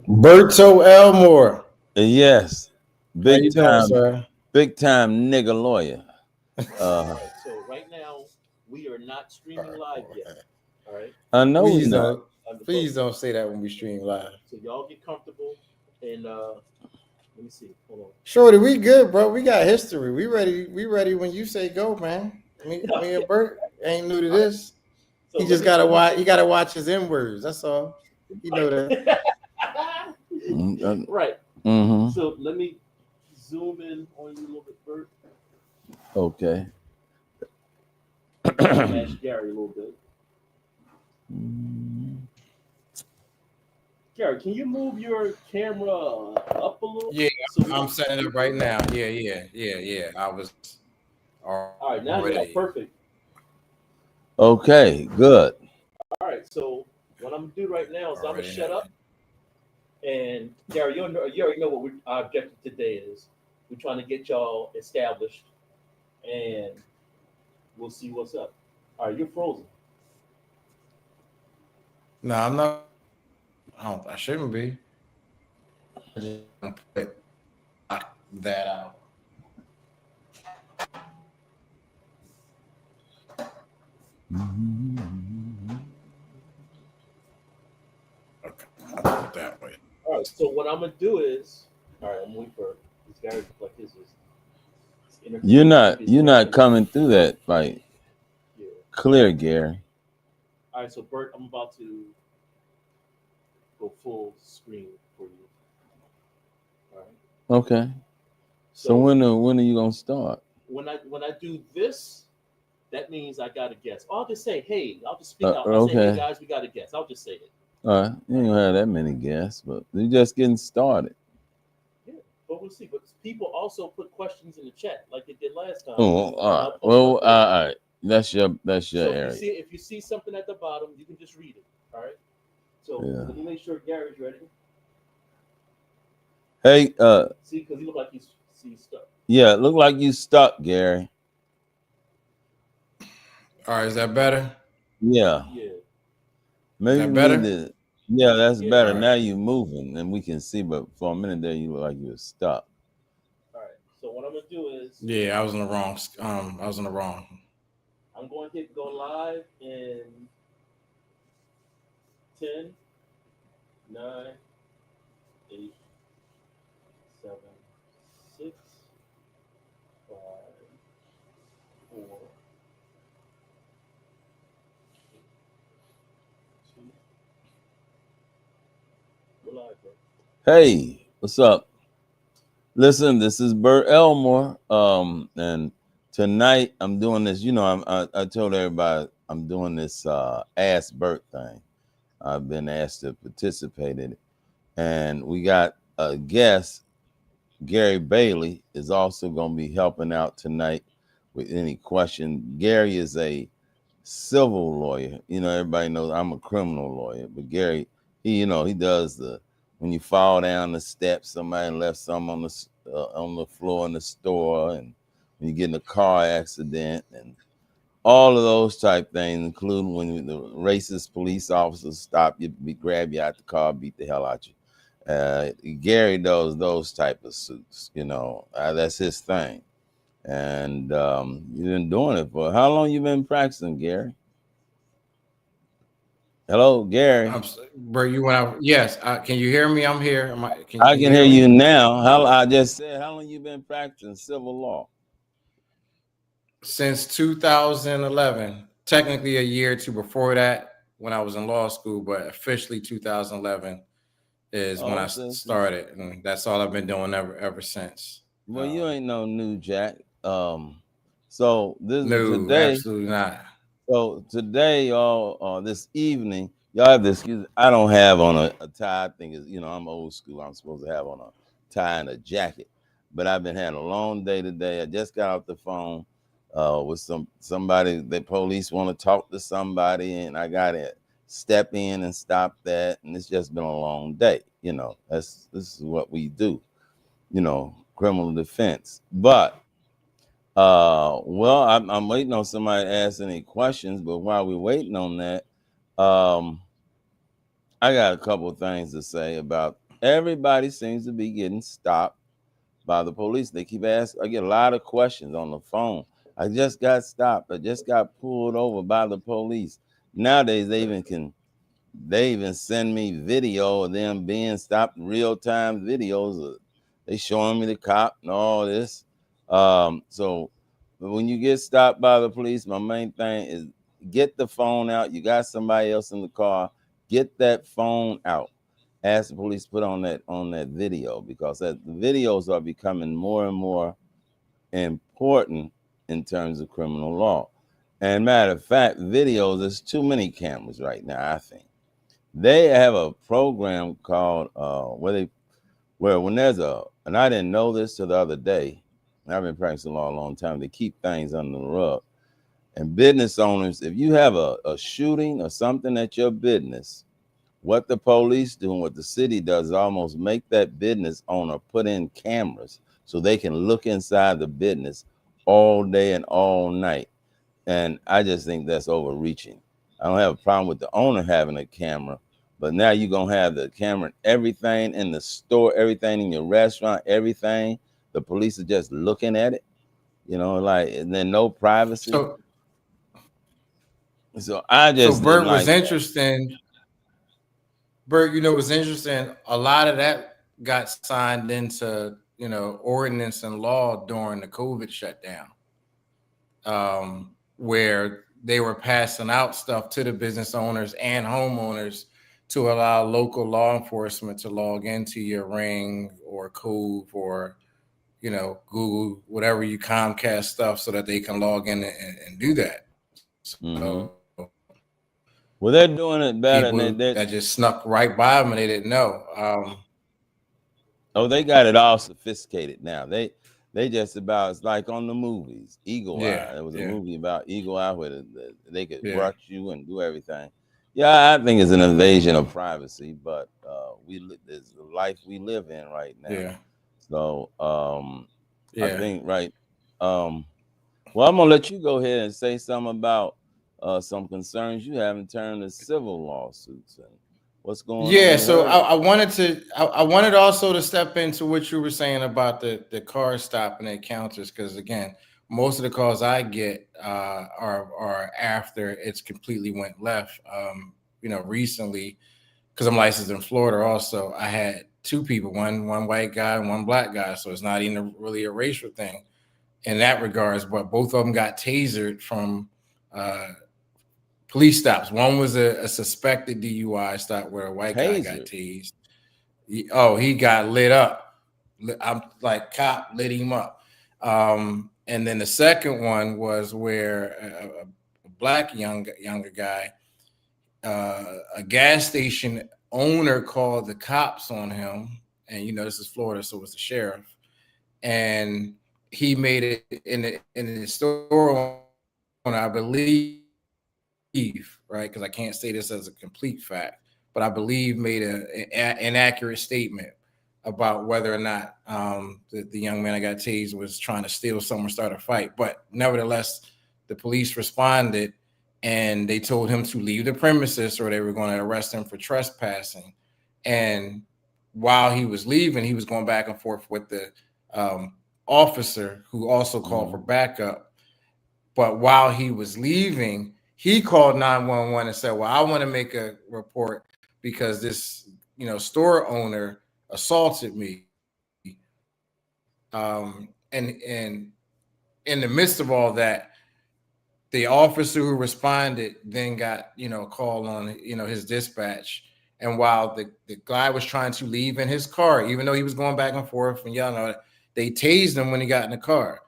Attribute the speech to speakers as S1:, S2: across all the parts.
S1: Berto Elmore.
S2: Yes,
S1: How you doing, sir?
S2: big time nigga lawyer.
S3: All
S2: Uh,
S3: right, so right now we are not streaming live yet. All right,
S2: I know we
S1: Please
S2: not.
S1: don't,
S3: but
S1: please don't say that when we stream live.
S3: so y'all get comfortable and let me see. Hold
S1: Shorty, we good, bro. We got history. We ready. We ready when you say go, man.
S3: on.
S1: Me and Bert ain't new to
S3: All right,
S1: this.
S3: so
S1: He just gotta
S3: let me
S1: watch.
S3: take
S1: He gotta watch his N words. That's all. He know that.
S3: right.
S2: Mm-hmm.
S3: So let me zoom in on you a little bit, Bert.
S2: Okay.
S3: Try to match Gary a little bit. Gary, can you move your camera up a little
S1: Yeah,
S3: so we
S1: I'm
S3: can
S1: setting it
S3: see
S1: up right
S3: things?
S1: now. Yeah. I was
S3: All right, now
S1: already.
S3: you are perfect.
S2: Okay, good.
S3: All right, so what I'm gonna do right now is I'm
S1: Already
S3: gonna
S1: have
S3: shut
S1: it.
S3: up. And Gary, you already know what our objective today is. We're trying to get y'all established, and we'll see what's up. All right, you're frozen.
S1: No, I'm not. I shouldn't be. I just put that out. Okay, I'll put it that way.
S3: All right, so what I'm gonna do is, all right, I'm waiting for this Gary to like his
S2: You're
S3: interference.
S2: not
S3: Maybe his
S2: you're not
S3: connection.
S2: coming through that like
S3: Yeah.
S2: clear, Gary.
S3: All right, so Bert, I'm about to go full screen for you. All right.
S2: Okay. So
S3: So
S2: when are you gonna start?
S3: when I do this, that means I got to guess. Or I'll just say, hey, I'll just speak out. I'll say, hey
S2: Okay.
S3: guys, we got to guess. I'll just say it.
S2: All right. You
S3: All
S2: ain't
S3: right.
S2: gonna have that many guests, but you're just getting started.
S3: Yeah, but we'll see. But people also put questions in the chat like they did last time,
S2: Oh, all
S3: and
S2: right.
S3: I'll post
S2: Well,
S3: up there.
S2: all right. That's your
S3: So
S2: area.
S3: if you see something at the bottom, you can just read it. All right. So
S2: Yeah.
S3: let me make sure Gary's ready.
S2: Hey,
S3: See, because he looked like he's stuck.
S2: yeah, look like you stuck, Gary.
S1: All right, is that better?
S2: Yeah.
S3: Yeah,
S1: Is
S2: Maybe
S1: that
S2: we need
S1: better?
S2: to. Yeah, that's
S3: yeah.
S1: All
S2: better.
S1: right.
S2: Now you moving and we can see, but for a minute there you look like you were stuck.
S3: All right. So what I'm gonna do is
S1: Yeah, I was in the wrong. I was in the wrong.
S3: I'm going to hit go live in 10, 9, 8, 7, 6, 5, 4, 2. Go live, bro.
S2: Hey, what's up? Listen, this is Bert Elmore. And tonight I'm doing this. I told everybody I'm doing this Ask Bert thing. I've been asked to participate in it, and we got a guest. Gary Bailey is also going to be helping out tonight with any question. Gary is a civil lawyer. Everybody knows I'm a criminal lawyer, but Gary, he does the when you fall down the steps, somebody left some on the floor in the store, and when you get in a car accident, and all of those type things, including when the racist police officers stop you, grab you out the car, beat the hell out you. Gary does those type of suits. That's his thing, and you've been doing it for how long? You been practicing, Gary? Hello, Gary.
S1: Bro, you went out. Yes. Can you hear me? I'm here.
S2: I
S1: Can you
S2: can
S1: hear
S2: hear you
S1: me?
S2: now. How I just said, how long you been practicing civil law?
S1: Since 2011. Technically, a year or two before that, when I was in law school, but officially 2011 is when
S2: Oh,
S1: I
S2: okay.
S1: started, and that's all I've been doing ever since.
S2: Well, you ain't no new jack. So
S1: No, absolutely not.
S2: y'all, this evening, y'all have this. I don't have on a tie. I think I'm old school. I'm supposed to have on a tie and a jacket, but I've been having a long day today. I just got off the phone with somebody. The police want to talk to somebody, and I got to step in and stop that. And it's just been a long day. This is what we do. Criminal defense, but. Well, I'm waiting on somebody to ask any questions, but while we're waiting on that, I got a couple of things to say about everybody seems to be getting stopped by the police. They keep asking. I get a lot of questions on the phone. I just got stopped. I just got pulled over by the police. Nowadays, they even send me video of them being stopped, real time videos. They showing me the cop and all this. So when you get stopped by the police, my main thing is get the phone out. You got somebody else in the car. Get that phone out. Ask the police to put on that video, because the videos are becoming more and more important in terms of criminal law. And matter of fact, videos, there's too many cameras right now, I think. They have a program called where when there's and I didn't know this till the other day. I've been practicing law a long time. They keep things under the rug. And business owners, if you have a shooting or something at your business, what the police do and what the city does is almost make that business owner put in cameras so they can look inside the business all day and all night. And I just think that's overreaching. I don't have a problem with the owner having a camera, but now you're going to have the camera in everything in the store, everything in your restaurant, everything. The police are just looking at it, and then no privacy. So I just
S1: Bert was
S2: like
S1: interesting. Bert, what's interesting? A lot of that got signed into, ordinance and law during the COVID shutdown, where they were passing out stuff to the business owners and homeowners to allow local law enforcement to log into your Ring or Cove or, Google, whatever you Comcast stuff, so that they can log in and do that. So
S2: well, they're doing it better.
S1: People that just snuck right by them and they didn't know.
S2: They got it all sophisticated now. They just about, it's like on the movies, Eagle Eye. There was a movie about Eagle Eye where they could watch you and do everything. Yeah, I think it's an invasion of privacy, but it's the life we live in right now.
S1: Yeah.
S2: So I think well, I'm gonna let you go ahead and say something about some concerns you have in terms of civil lawsuits and what's going on.
S1: Yeah, so I wanted also to step into what you were saying about the car stopping at counters, because again, most of the calls I get are after it's completely went left. Recently, because I'm licensed in Florida, also I had two people, one white guy and one black guy, so it's not even really a racial thing in that regards, but both of them got tasered from police stops. One was a suspected DUI stop where a white guy got tased. He got lit up. I'm like, cop lit him up. And then the second one was where a black younger guy, a gas station owner called the cops on him. And this is Florida, so it was the sheriff. And he made it in the store, I believe, right? Because I can't say this as a complete fact, but I believe made an inaccurate statement about whether or not the young man that got tased was trying to steal something or start a fight. But nevertheless, the police responded and they told him to leave the premises or they were going to arrest him for trespassing. And while he was leaving, he was going back and forth with the officer who also called for backup. But while he was leaving, he called 911 and said, well, I want to make a report because this, store owner assaulted me. And in the midst of all that, the officer who responded then got, a call on, his dispatch. And while the guy was trying to leave in his car, even though he was going back and forth and yelling, they tased him when he got in the car.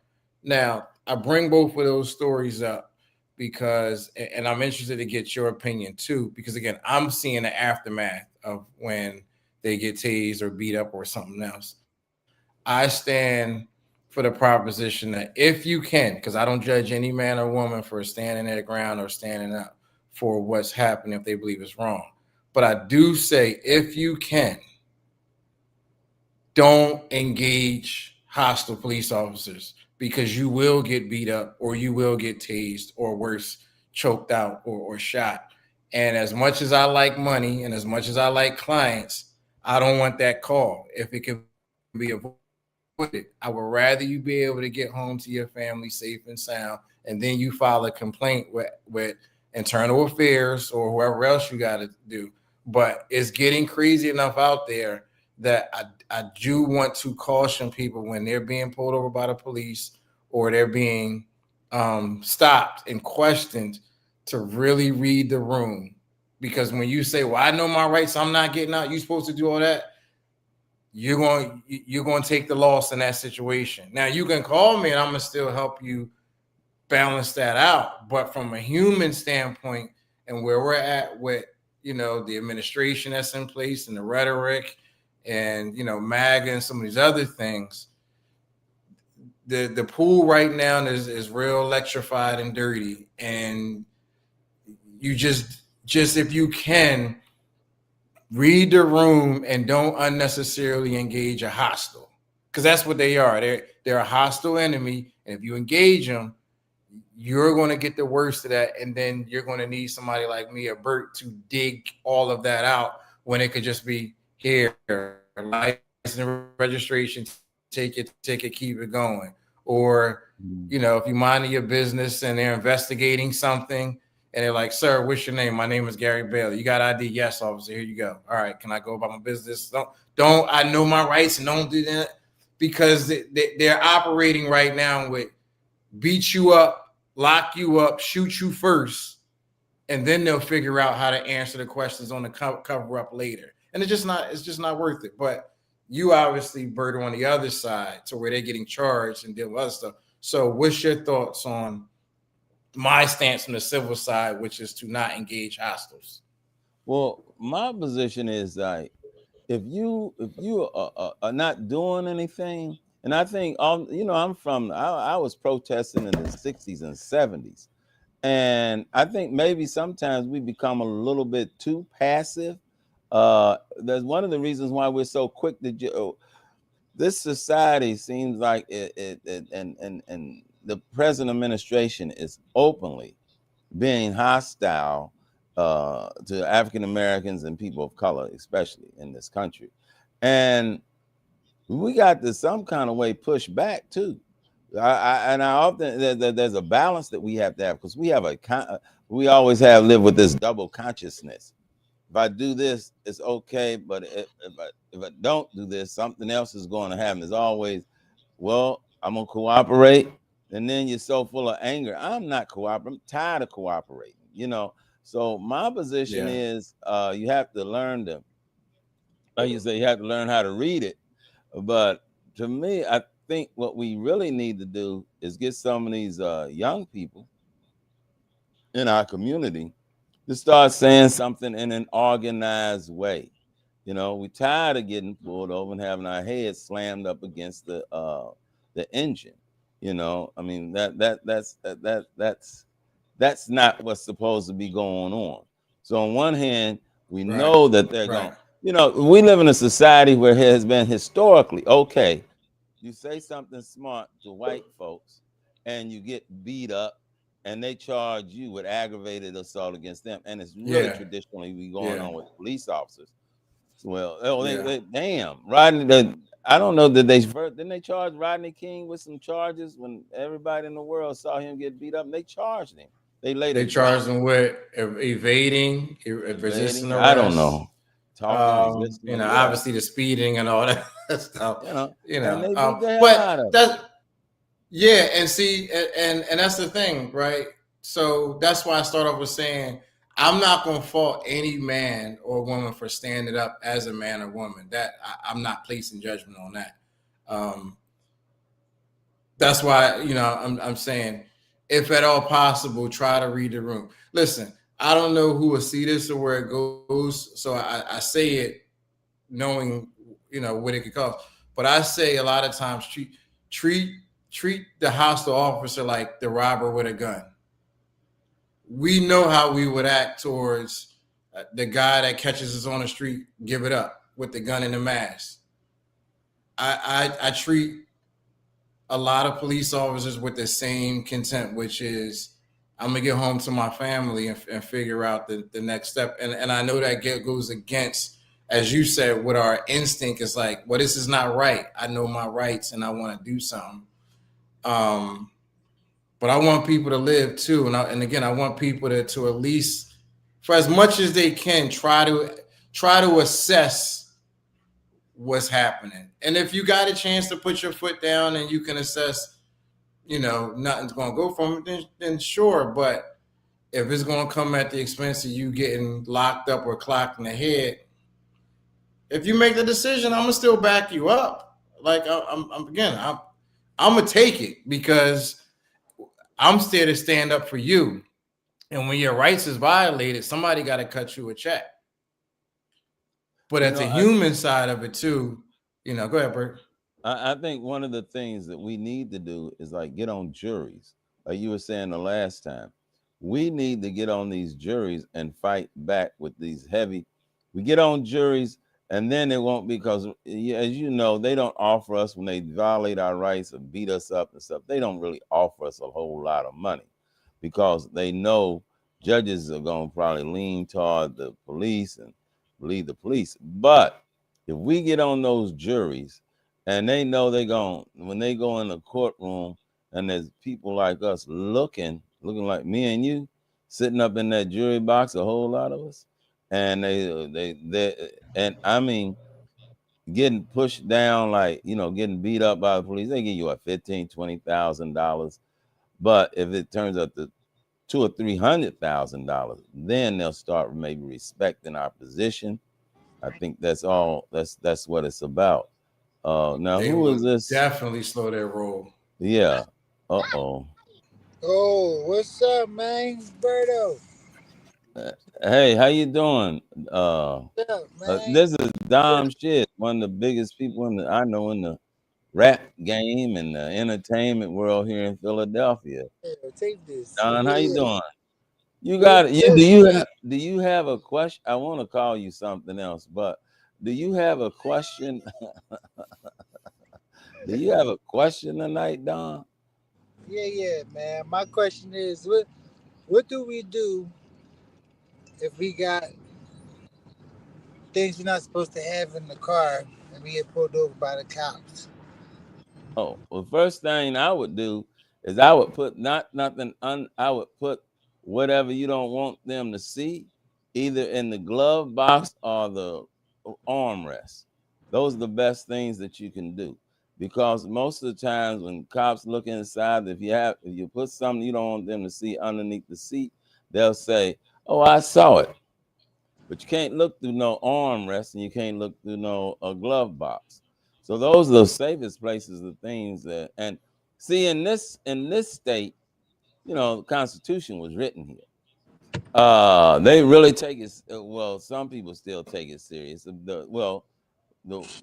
S1: Now, I bring both of those stories up because, and I'm interested to get your opinion too, because again, I'm seeing the aftermath of when they get tased or beat up or something else. I stand for the proposition that if you can, because I don't judge any man or woman for standing their ground or standing up for what's happening if they believe it's wrong. But I do say, if you can, don't engage hostile police officers, because you will get beat up or you will get tased or worse, choked out or shot. And as much as I like money and as much as I like clients, I don't want that call. If it can be avoided, I would rather you be able to get home to your family safe and sound, and then you file a complaint with internal affairs or whoever else you got to do. But it's getting crazy enough out there that I do want to caution people when they're being pulled over by the police or they're being stopped and questioned to really read the room. Because when you say, "Well, I know my rights, I'm not getting out," you're supposed to do all that. You're going to take the loss in that situation. Now you can call me and I'm gonna still help you balance that out. But from a human standpoint and where we're at with the administration that's in place and the rhetoric and MAGA and some of these other things, the pool right now is real electrified and dirty. And you just if you can read the room and don't unnecessarily engage a hostile, because that's what they are. They're a hostile enemy, and if you engage them, you're going to get the worst of that, and then you're going to need somebody like me or Bert to dig all of that out when it could just be here, license and registration, take your ticket, keep it going. Or if you're minding your business and they're investigating something and they're like, "Sir, what's your name?" "My name is Gary Bailey." "You got ID?" "Yes, officer." "Here you go." "All right, can I go about my business?" Don't I know my rights and don't do that, because they're operating right now with beat you up, lock you up, shoot you first, and then they'll figure out how to answer the questions on the cover up later. And it's just not worth it. But you obviously, Bert, on the other side to where they're getting charged and dealing with other stuff. So what's your thoughts on my stance from the civil side, which is to not engage hostiles?
S2: Well, my position is like, if you are not doing anything, and I think I was protesting in the 60s and 70s, and I think maybe sometimes we become a little bit too passive. That's one of the reasons why we're so quick to this society seems like and the present administration is openly being hostile to African Americans and people of color, especially in this country. And we got to some kind of way push back too. I often there's a balance that we have to have, because we always have lived with this double consciousness. If I do this, it's okay, but if I don't do this, something else is going to happen. It's always, well, I'm gonna cooperate, and then you're so full of anger. I'm not cooperating. I'm tired of cooperating. So my position is, you have to learn to, like you say, you have to learn how to read it. But to me, I think what we really need to do is get some of these young people in our community to start saying something in an organized way. We're tired of getting pulled over and having our heads slammed up against the engine. I mean, that's not what's supposed to be going on. So on one hand, we know that they're going. We live in a society where it has been historically okay. You say something smart to white folks, and you get beat up, and they charge you with aggravated assault against them. And it's really traditionally we going on with police officers. Well, damn, Rodney. I don't know that didn't they charge Rodney King with some charges when everybody in the world saw him get beat up? And they charged him.
S1: They charged him with evading, resisting arrest.
S2: I don't know. Talking,
S1: obviously the speeding and all that stuff.
S2: And they beat the hell out of
S1: and see, and that's the thing, right? So that's why I start off with saying I'm not going to fault any man or woman for standing up as a man or woman. That I'm not placing judgment on that. That's why I'm saying, if at all possible, try to read the room. Listen, I don't know who will see this or where it goes, so I say it knowing what it could cost. But I say a lot of times treat the hostile officer like the robber with a gun. We know how we would act towards the guy that catches us on the street, give it up with the gun and the mask. I treat a lot of police officers with the same contempt, which is, I'm gonna get home to my family and figure out the next step. And I know that goes against as you said, with our instinct, is like, well, this is not right. I know my rights and I want to do something. Um, but I want people to live too, and again, I want people to at least, for as much as they can, try to assess what's happening. And if you got a chance to put your foot down and you can assess, nothing's going to go from it, then sure. But if it's going to come at the expense of you getting locked up or clocked in the head, if you make the decision, I'm gonna still back you up. Like I'm gonna take it because I'm still to stand up for you. And when your rights is violated, somebody got to cut you a check. But at the human side of it too, go ahead, Bert.
S2: I think one of the things that we need to do is like get on juries. Like you were saying the last time, we need to get on these juries and fight back with these heavy. We get on juries, and then it won't, because as you know, they don't offer us, when they violate our rights or beat us up and stuff, they don't really offer us a whole lot of money, because they know judges are going to probably lean toward the police and believe the police. But if we get on those juries, and they know when they go in the courtroom and there's people like us looking like me and you sitting up in that jury box, a whole lot of us, and and I mean, getting pushed down, like, getting beat up by the police, they give you a $15,000-$20,000. But if it turns out to $200,000 or $300,000, then they'll start maybe respecting our position. I think that's all. That's what it's about. Now who is this?
S1: Definitely slow their roll.
S2: Yeah. Oh,
S4: what's up, man? Berto.
S2: Hey, how you doing?
S4: What's up, man?
S2: This is Dom Shit, one of the biggest people I know in the rap game and the entertainment world here in Philadelphia.
S4: Yeah, take this.
S2: Don, how you doing? You got it. Do you have a question? I want to call you something else, but do you have a question? Do you have a question tonight, Don?
S4: Yeah, man. My question is, what do we do if we got things we're not supposed to have in the car and we get pulled over by the cops?
S2: Oh, well, first thing I would do is I would put I would put whatever you don't want them to see either in the glove box or the armrest. Those are the best things that you can do, because most of the times when cops look inside, if you put something you don't want them to see underneath the seat, they'll say, "Oh, I saw it." But you can't look through no armrest and you can't look through no glove box. So those are the safest places, the things that, and see, in this state, the Constitution was written here. They really take it, well, some people still take it serious. The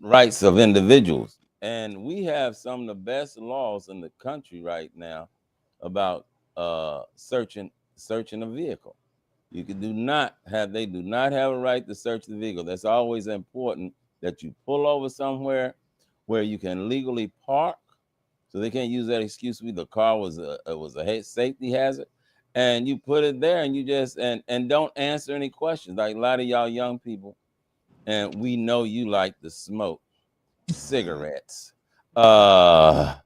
S2: rights of individuals. And we have some of the best laws in the country right now about searching a vehicle. They do not have a right to search the vehicle. That's always important, that you pull over somewhere where you can legally park, so they can't use that excuse the car was a safety hazard, and you put it there, and you just and don't answer any questions. Like a lot of y'all young people, and we know you like to smoke cigarettes. What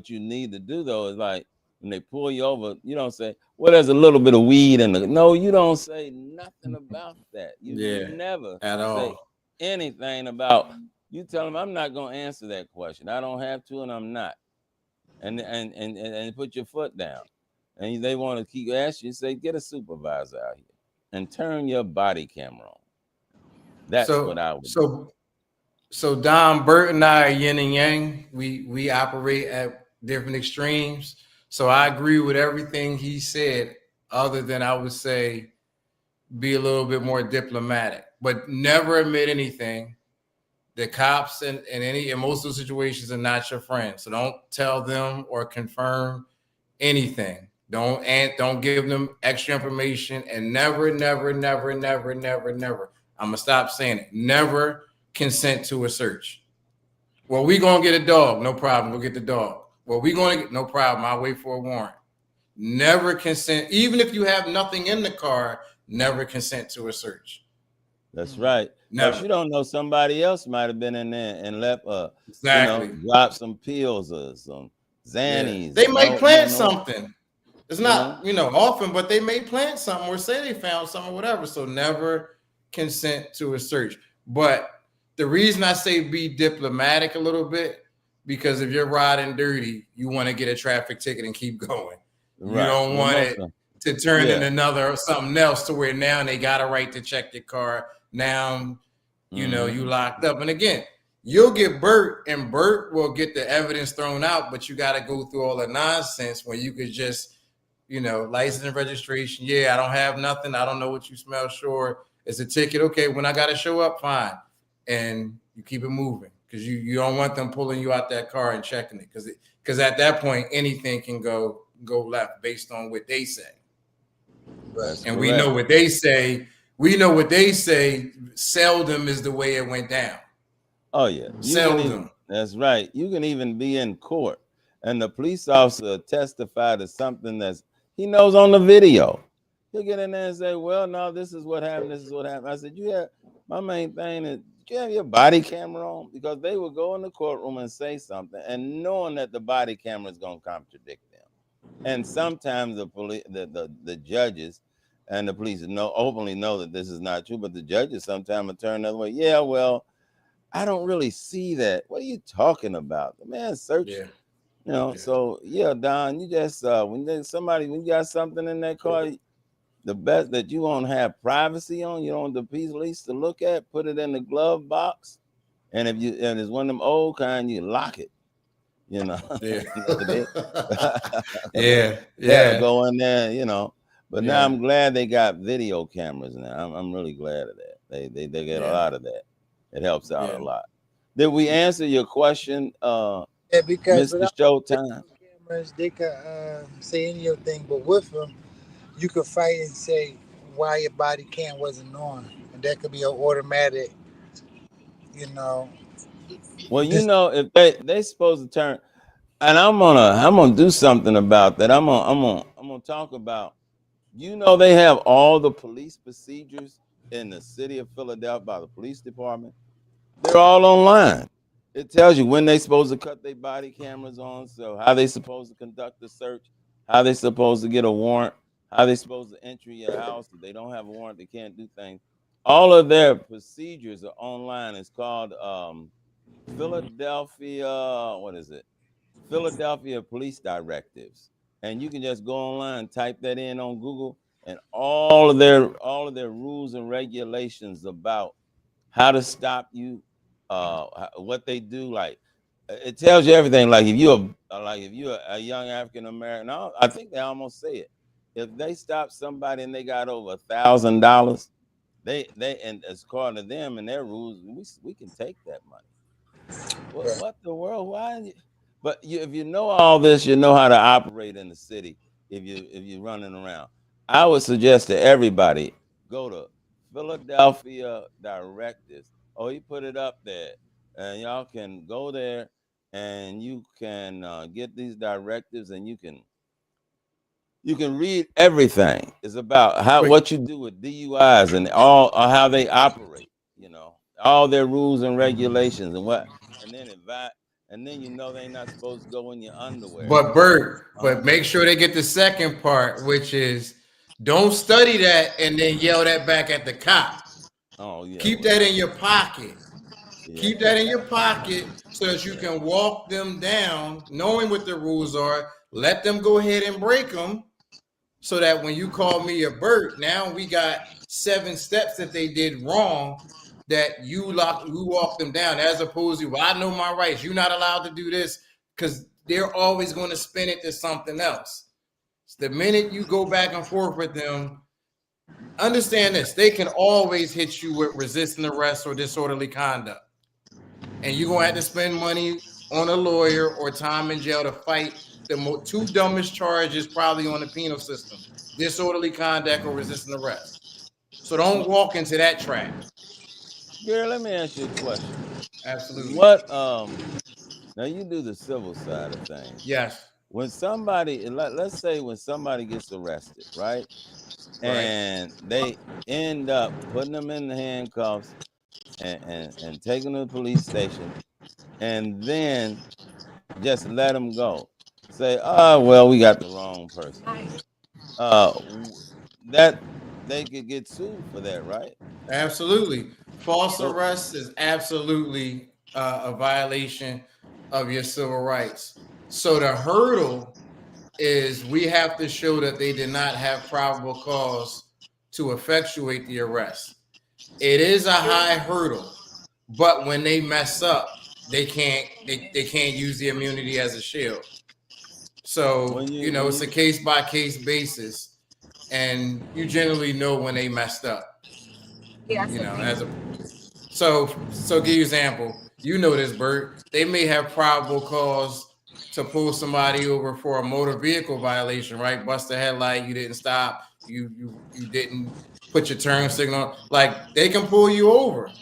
S2: you need to do though is, like, when they pull you over, you don't say, "Well, there's a little bit of weed in the." No, you don't say nothing about that. You never
S1: at all
S2: say anything about. You tell them, "I'm not going to answer that question. I don't have to, and I'm not." And put your foot down. And they want to keep asking you, say, "Get a supervisor out here and turn your body camera on." That's what I would do.
S1: So Don, Bert, and I are yin and yang. We operate at different extremes. So I agree with everything he said, other than I would say be a little bit more diplomatic, but never admit anything. The cops in most of the situations are not your friends. So don't tell them or confirm anything. Don't give them extra information, and never. I'm gonna stop saying it. Never consent to a search. Well, we gonna get a dog, no problem. Go get the dog. Well, we gonna get, no problem. I'll wait for a warrant. Never consent, even if you have nothing in the car. never consent to a search.
S2: That's right.
S1: Never.
S2: Because you don't know, somebody else might have been in there and left,
S1: Exactly.
S2: drop some pills or some Xannies.
S1: They might plant
S2: No,
S1: something. It's not, often, but they may plant something or say they found something or whatever. So never consent to a search. But the reason I say be diplomatic a little bit, because if you're riding dirty, you want to get a traffic ticket and keep going. Right. You don't want it to turn into something else to where now they got a right to check your car. Now, you locked up. And again, you'll get Bert, and Bert will get the evidence thrown out, but you got to go through all the nonsense where you could just, license and registration. Yeah, I don't have nothing. I don't know what you smell. Sure, it's a ticket. Okay, when I got to show up, fine. And you keep it moving because you don't want them pulling you out that car and checking it because at that point anything can go left based on what they say.
S2: That's
S1: and
S2: correct.
S1: we know what they say. We know what they say. Seldom is the way it went down.
S2: Oh yeah,
S1: seldom.
S2: That's right. You can even be in court and the police officer testify to something he knows on the video. He'll get in there and say, well, no, this is what happened. This is what happened. I said, my main thing is, do you have your body camera on? Because they will go in the courtroom and say something and knowing that the body camera is going to contradict them. And sometimes the police, the judges and the police openly know that this is not true, but the judges sometimes will turn the other way. Yeah, well, I don't really see that. What are you talking about? The man searching. So Don, you just when you got something in that car, the best that you won't have privacy on, you don't want the police to look at, put it in the glove box, and if it's one of them old kind, you lock it.
S1: Yeah.
S2: Go in there, But now I'm glad they got video cameras now. I'm really glad of that. They get a lot of that. It helps out a lot. Did we answer your question,
S4: because
S2: Mr. Showtime?
S4: Cameras, they can say any other thing, but with them, you could fight and say why your body cam wasn't on, and that could be an automatic.
S2: Well, if they supposed to turn, and I'm gonna do something about that. I'm gonna talk about. They have all the police procedures in the city of Philadelphia by the police department. They're all online. It tells you when they supposed to cut their body cameras on, so how they supposed to conduct the search, how they supposed to get a warrant, how they supposed to enter your house. If they don't have a warrant, they can't do things. All of their procedures are online. It's called Philadelphia. What is it? Philadelphia Police Directives. And you can just go online, type that in on Google, and all of their rules and regulations about how to stop you, what they do. Like it tells you everything. Like if you're a young African American, I think they almost say it. If they stop somebody and they got over $1,000, they and as according to them and their rules, we can take that money. What the world? Why? But if you know all this, you know how to operate in the city. If you're running around, I would suggest to everybody go to Philadelphia Directives. Oh, he put it up there, and y'all can go there and you can get these directives, and you can read everything. It's about what you do with DUIs and all how they operate. All their rules and regulations and then they're not supposed to go in your underwear.
S1: But Bert, make sure they get the second part, which is don't study that and then yell that back at the cop.
S2: Oh yeah.
S1: Keep that in your pocket. Yeah. Keep that in your pocket so that you can walk them down, knowing what the rules are. Let them go ahead and break them, so that when you call me a Bert, now we got 7 steps that they did wrong. That you walk them down, as opposed to, I know my rights. You're not allowed to do this, because they're always going to spin it to something else. So the minute you go back and forth with them, understand this: they can always hit you with resisting arrest or disorderly conduct, and you're gonna have to spend money on a lawyer or time in jail to fight the 2 dumbest charges probably on the penal system: disorderly conduct or resisting arrest. So don't walk into that trap.
S2: Gary, let me ask you a question.
S1: Absolutely.
S2: What now you do the civil side of things.
S1: Yes.
S2: when somebody, let's say when somebody gets arrested, right?
S1: Right.
S2: And they end up putting them in the handcuffs and taking them to the police station, and then just let them go. Say, oh well, we got the wrong person. Uh, that they could get sued for that, right?
S1: Absolutely. False
S2: So
S1: arrest is absolutely a violation of your civil rights. So the hurdle is we have to show that they did not have probable cause to effectuate the arrest. It is a high hurdle, but when they mess up, they can't use the immunity as a shield.
S2: when
S1: So,
S2: you when
S1: it's a
S2: you
S1: case by case basis, and you generally know when they messed up. As a so give you an example. You know this, Bert. They may have probable cause to pull somebody over for a motor vehicle violation, right? Bust a headlight, you didn't stop, you didn't put your turn signal on. Like they can pull you over.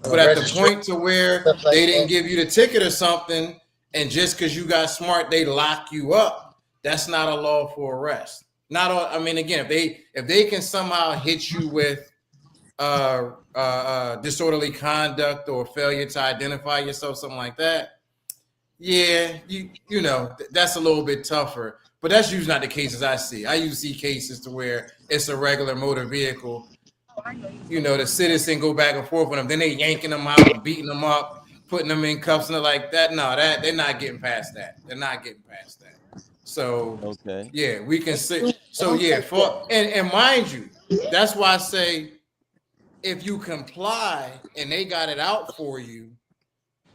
S1: But at the
S4: Registration,
S1: point to where
S4: stuff like
S1: they didn't
S4: that.
S1: give you the ticket or something, and just because you got smart, they lock you up. That's not a lawful arrest. Not all. I mean, again, if they can somehow hit you with disorderly conduct or failure to identify yourself, something like that, yeah, that's a little bit tougher. But that's usually not the cases I see. I usually see cases to where it's a regular motor vehicle. The citizen go back and forth with them, then they yanking them out and beating them up, putting them in cuffs and like that. No, that they're not getting past that. They're not getting past that. So
S2: okay,
S1: yeah, we can sit.
S4: They
S1: So
S4: don't
S1: yeah,
S4: take that.
S1: and mind you, that's why I say if you comply and they got it out for you,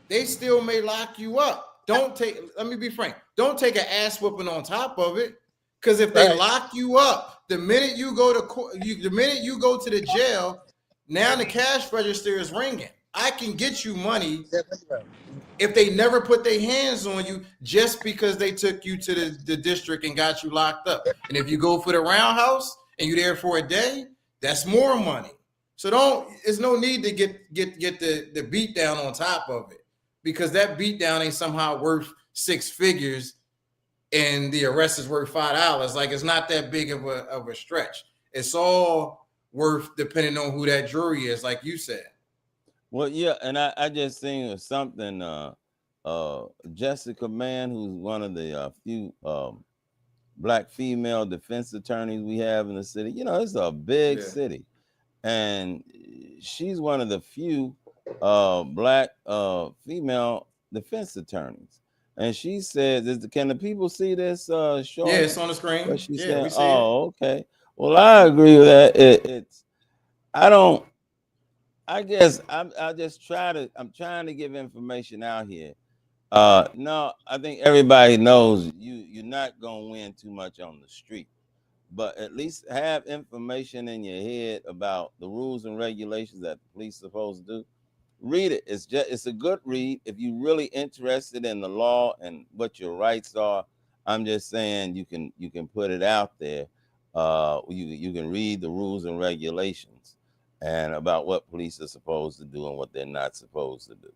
S1: they still may lock you up. Let me be frank, don't take an ass whooping on top of it. Because if they
S4: Right.
S1: lock you up, the minute you go to court, the minute you go to the jail, now the cash register is ringing. I can get you money if they never put their hands on you just because they took you to the district and got you locked up. And if you go for the roundhouse and you're there for a day, that's more money. So there's no need to get the beat down on top of it, because that beat down ain't somehow worth six figures and the arrest is worth $5. Like, it's not that big of a stretch. It's all worth depending on who that jury is, like you said.
S2: well, yeah, and I just seen something. Jessica Mann, who's one of the few black female defense attorneys we have in the city. It's a big
S1: Yeah.
S2: city, and she's one of the few black female defense attorneys. And she says, "Can the people see this short?"
S1: Yeah, it's on the
S2: What
S1: screen.
S2: she
S1: Yeah,
S2: said?
S1: we see it.
S2: Oh, okay. Well, I agree with that. It's I don't. I guess I just I'm trying to give information out here. No, I think everybody knows you're not gonna win too much on the street, but at least have information in your head about the rules and regulations that the police are supposed to do. Read it. It's a good read if you're really interested in the law and what your rights are. I'm just saying you can put it out there. You can read the rules and regulations and about what police are supposed to do and what they're not supposed to do.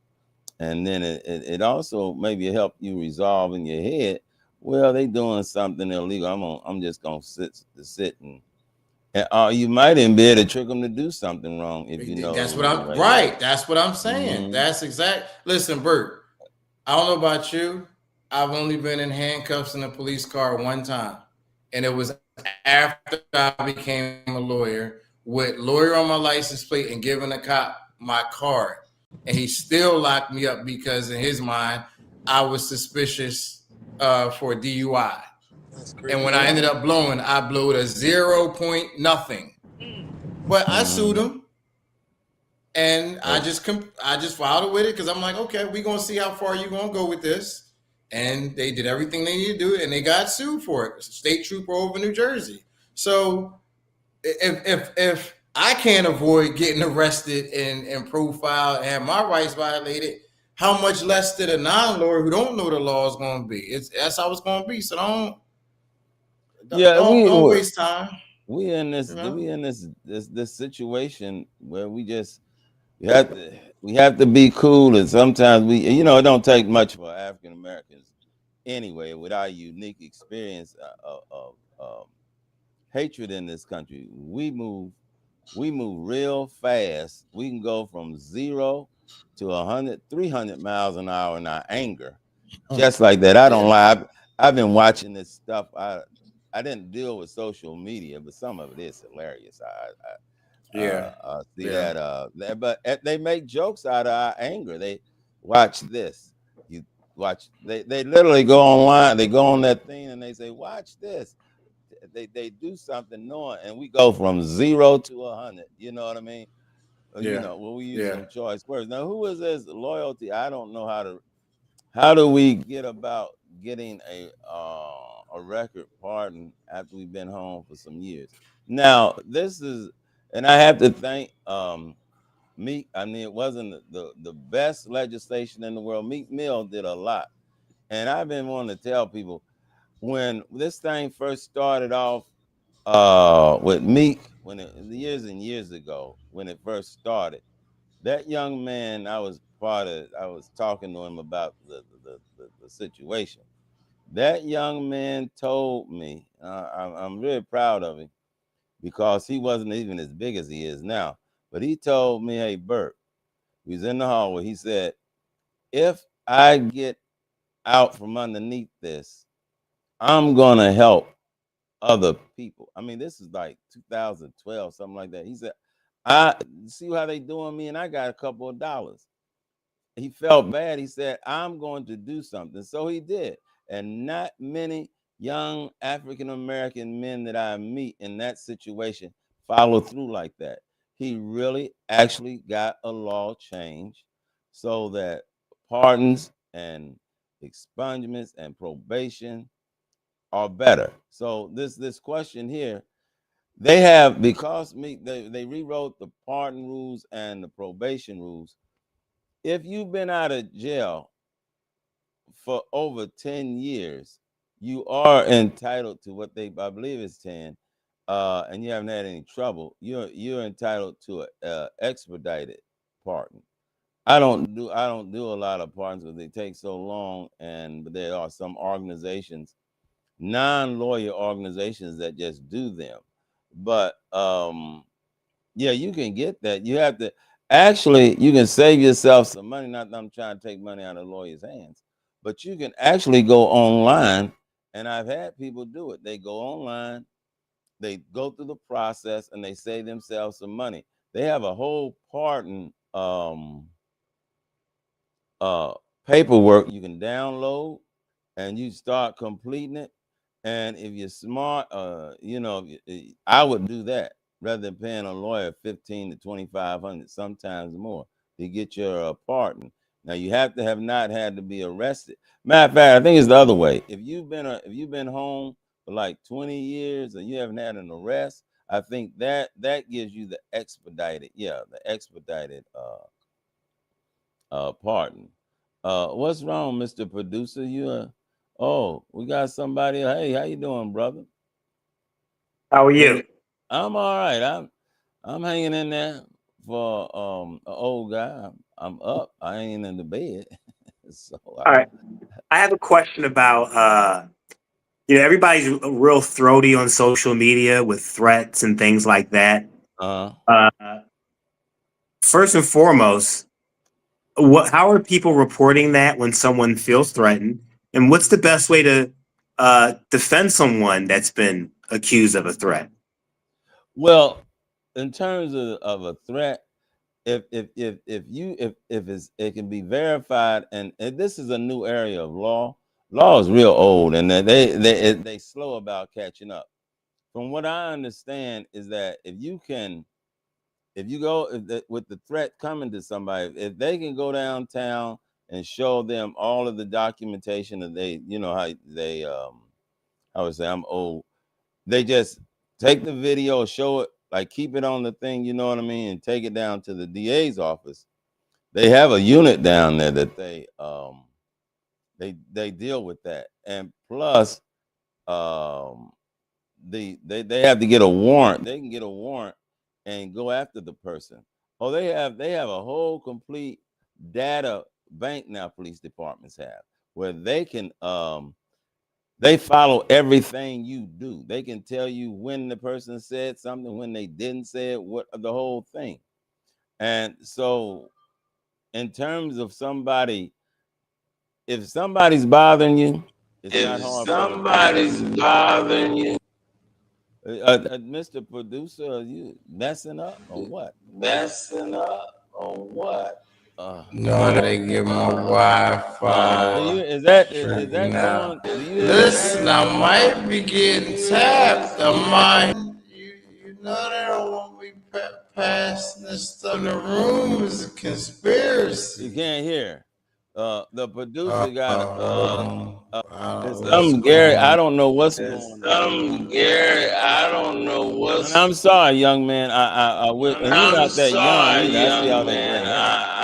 S2: And then it also maybe help you resolve in your head, well, they doing something illegal. I'm just gonna sit and you might even be able to trick them to do something wrong if you know the
S1: That's what
S2: rules and
S1: I'm right.
S2: regulations.
S1: That's what I'm saying.
S2: Mm-hmm.
S1: That's exact. Listen, Bert, I don't know about you. I've only been in handcuffs in a police car one time, and it was after I became a lawyer with lawyer on my license plate and giving a cop my card, and he still locked me up because in his mind I was suspicious for DUI.
S4: That's
S1: And
S4: crazy.
S1: when I
S2: Yeah.
S1: ended up blowing, I blew it a 0 point nothing. But I sued
S2: Mm-hmm.
S1: him, and I
S2: Oh,
S1: just I just filed with it because I'm like, okay, we're gonna see how far you're gonna go with this. And they did everything they needed to do, and they got sued for it. State trooper over New Jersey. So if I can't avoid getting arrested and profiled and have my rights violated, how much less did a non-lawyer who don't know the law is going to be? That's how it's going to be. So
S2: yeah.
S1: don't waste time.
S2: We in
S1: You
S2: this
S1: know.
S2: we in this situation where we have to be cool, and sometimes it don't take much for African Americans anyway, with our unique experience of hatred in this country, we move real fast. We can go from 0 to 100, 300 miles an hour in our anger, just like that. I don't lie. I've been watching this stuff. I didn't deal with social media, but some of it is hilarious. I see that. But they make jokes out of our anger. They watch this. You watch. They literally go online. They go on that thing and they say, "Watch this." They do something knowing, and we go from 0 to 100. You know what I mean? Well, we use some choice words. Now, who is this loyalty? I don't know how to. How do we get about getting a record pardon after we've been home for some years? Now, this is, and I have to thank Meek. I mean, it wasn't the best legislation in the world. Meek Mill did a lot, and I've been wanting to tell people when this thing first started off with Meek, years and years ago when it first started. That young man, I was talking to him about the situation. That young man told me, I'm really proud of him because he wasn't even as big as he is now. But he told me, hey, Bert, he was in the hallway. He said, if I get out from underneath this, I'm going to help other people. I mean, this is like 2012, something like that. He said, I see how they doing me, and I got a couple of dollars. He felt bad. He said, I'm going to do something. So he did. And not many young African American men that I meet in that situation follow through like that. He really actually got a law change so that pardons and expungements and probation are better. So this question here, they have, because they rewrote the pardon rules and the probation rules. If you've been out of jail for over 10 years, you are entitled to what I believe is 10, and you haven't had any trouble, you're entitled to a expedited pardon. I don't do a lot of pardons because they take so long, but there are some organizations, non-lawyer organizations, that just do them. But yeah, you can get that. You have to actually, you can save yourself some money. Not that I'm trying to take money out of lawyers' hands, but you can actually go online, and I've had people do it. They go online, they go through the process, and they save themselves some money. They have a whole pardon uh paperwork you can download, and you start completing it. And if you're smart, I would do that rather than paying a lawyer 15 to 2,500, sometimes more, to get your pardon. Now you have to have not had to be arrested. Matter of fact, I think it's the other way. If you've been home for like 20 years and you haven't had an arrest, I think that gives you the expedited pardon. What's wrong, Mr. Producer? Oh, we got somebody. Hey, how you doing, brother?
S5: How are
S2: Well,
S5: you?
S2: I'm all right. I'm hanging in there for an old guy. I'm up. I ain't in the bed. So
S5: All right. I have a question about everybody's real throaty on social media with threats and things like that.
S2: uh
S5: Uh First and foremost, how are people reporting that when someone feels threatened? And what's the best way to defend someone that's been accused of a threat?
S2: well, in terms of a threat, if it can be verified, and this is a new area of law. Law is real old, and they slow about catching up. From what I understand is that if you go with the threat coming to somebody, if they can go downtown and show them all of the documentation that how they I would say I'm old. They just take the video, show it, like keep it on the thing, you know what I mean, and take it down to the DA's office. They have a unit down there that they deal with that, and plus um they have to get a warrant. They can get a warrant and go after the person. They have a whole complete data bank now. Police departments have where they can they follow everything you do. They can tell you when the person said something, when they didn't say it, what the whole thing. And so in terms of somebody, if somebody's bothering you, it's not hard.
S1: Somebody's bothering you.
S2: Mr. Producer, are you messing up or what?
S1: Messing up or what? No, I gotta get my Wi-Fi.
S2: Is that going? Do you
S1: Listen, I might be getting tapped. I might. You know they don't want me passing this stuff in the room. It's a conspiracy.
S2: You can't hear. The producer got
S1: some
S2: Gary. I don't know what's going
S1: on. Gary, I don't know what's.
S2: And I'm sorry, young man. I wish. And you're not that young either.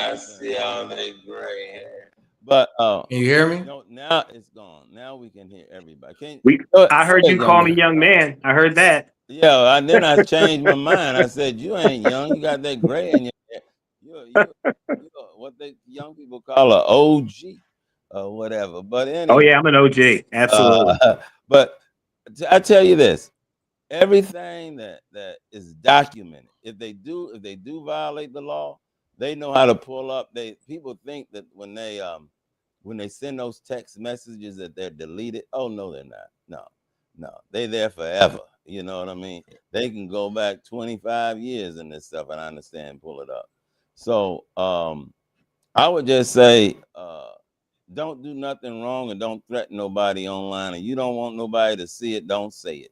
S1: I see all that gray hair.
S2: But
S1: can you hear me?
S2: No, now it's gone. Now we can hear everybody.
S5: I heard you call me young man. I heard that.
S2: Yeah, and then I changed my mind. I said, "You ain't young. You got that gray in your hair. You're what the young people call an OG or whatever." But anyway,
S5: oh yeah, I'm an OG. Absolutely.
S2: But I tell you this: everything that is documented, if they do violate the law, they know how to pull up. People think that when they send those text messages that they're deleted. Oh no, they're not. No, they're there forever. You know what I mean? They can go back 25 years in this stuff, and I understand pull it up. So I would just say don't do nothing wrong and don't threaten nobody online. And you don't want nobody to see it, don't say it.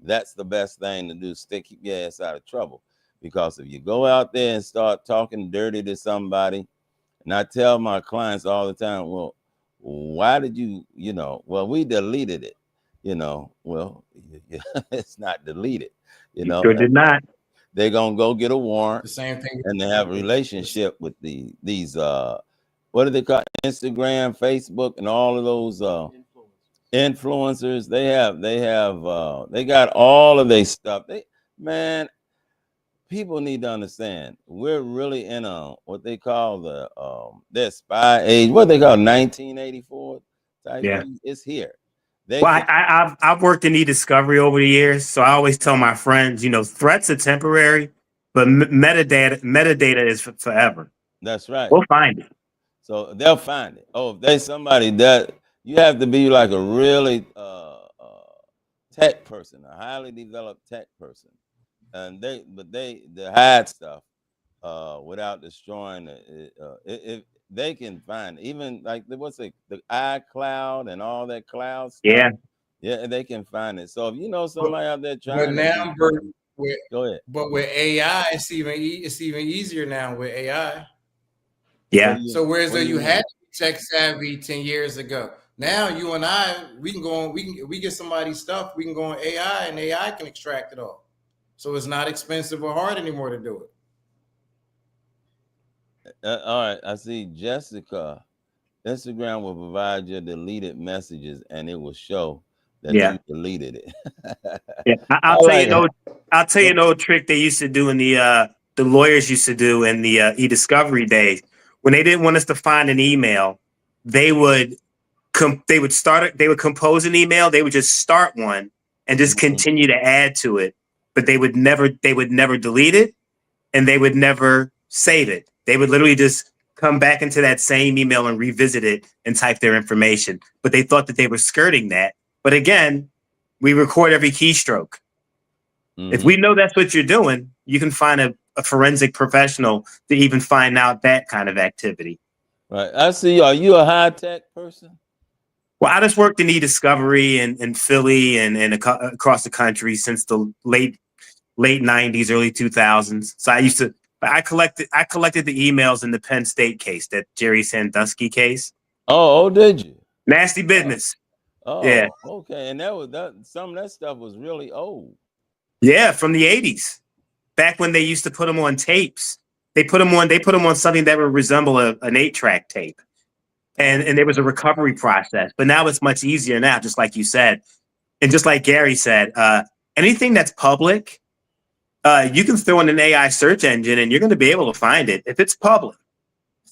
S2: That's the best thing to do. Keep your ass out of trouble. Because if you go out there and start talking dirty to somebody, and I tell my clients all the time, well, why did you, well, we deleted it, well, it's not deleted,
S5: You sure did not.
S2: They're going to go get a warrant.
S1: The same thing.
S2: And they have a relationship with these, what do they call Instagram, Facebook, and all of those influencers. They got all of their stuff. People need to understand we're really in a what they call their spy age. What they call 1984 type thing. It's here.
S5: I've worked in e-discovery over the years, so I always tell my friends, threats are temporary, but metadata is forever.
S2: That's right.
S5: We'll find it.
S2: So they'll find it. Oh, if there's somebody that you have to be like a really tech person, a highly developed tech person. And they hide stuff without destroying it. If they can find it. Even like the iCloud and all that cloud stuff. Yeah, they can find it. So if you know somebody out there trying,
S1: but now, Bert,
S2: go ahead.
S1: But with AI, it's even easier now with AI.
S5: Yeah.
S1: So whereas you had to be tech savvy 10 years ago, now you and I, we get somebody's stuff, we can go on AI and AI can extract it all. So it's not expensive or hard anymore to do
S2: it. All right, I see Jessica. Instagram will provide your deleted messages, and it will show that you deleted it.
S5: Yeah, I'll tell you an old trick they used to do in the lawyers used to do in the e-discovery days. When they didn't want us to find an email, they would compose an email. They would just start one and just continue to add to it. But they would never delete it, and they would never save it. They would literally just come back into that same email and revisit it and type their information. But they thought that they were skirting that. But again, we record every keystroke. If we know that's what you're doing, you can find a forensic professional to even find out that kind of activity.
S2: Right. I see. Are you a high-tech person?
S5: Well, I just worked in e-discovery in Philly and across the country since the late 90s, early 2000s. So I collected the emails in the Penn State case, that Jerry Sandusky case.
S2: Oh, did you?
S5: Nasty business.
S2: Oh, yeah. Okay. And some of that stuff was really old.
S5: Yeah, from the 80s. Back when they used to put them on tapes. They put them on something that would resemble an 8-track tape. And there was a recovery process. But now it's much easier now, just like you said. And just like Gary said, anything that's public, you can throw in an AI search engine and you're going to be able to find it if it's public.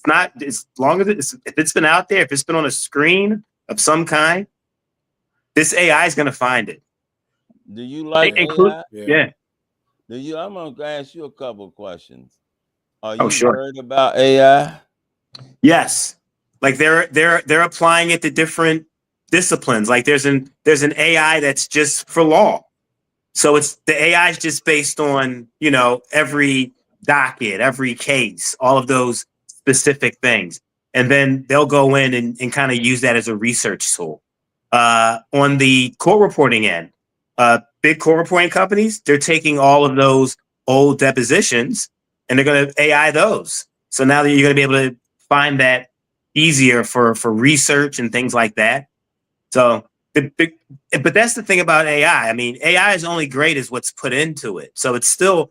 S5: not, as long as if it's been out there, if it's been on a screen of some kind, this AI is going to find it.
S2: Do you like
S5: AI? Yeah.
S2: Do you? I'm gonna ask you a couple of questions. Are
S5: Oh,
S2: you
S5: sure.
S2: worried about AI?
S5: Yes. Like they're applying it to different disciplines. Like there's an AI that's just for law. So the AI is just based on, every docket, every case, all of those specific things. And then they'll go in and kind of use that as a research tool. On the court reporting end, big court reporting companies, they're taking all of those old depositions and they're going to AI those. So now that you're going to be able to find that easier for research and things like that. So, but that's the thing about AI. I mean, AI is only great as what's put into it. So it's still,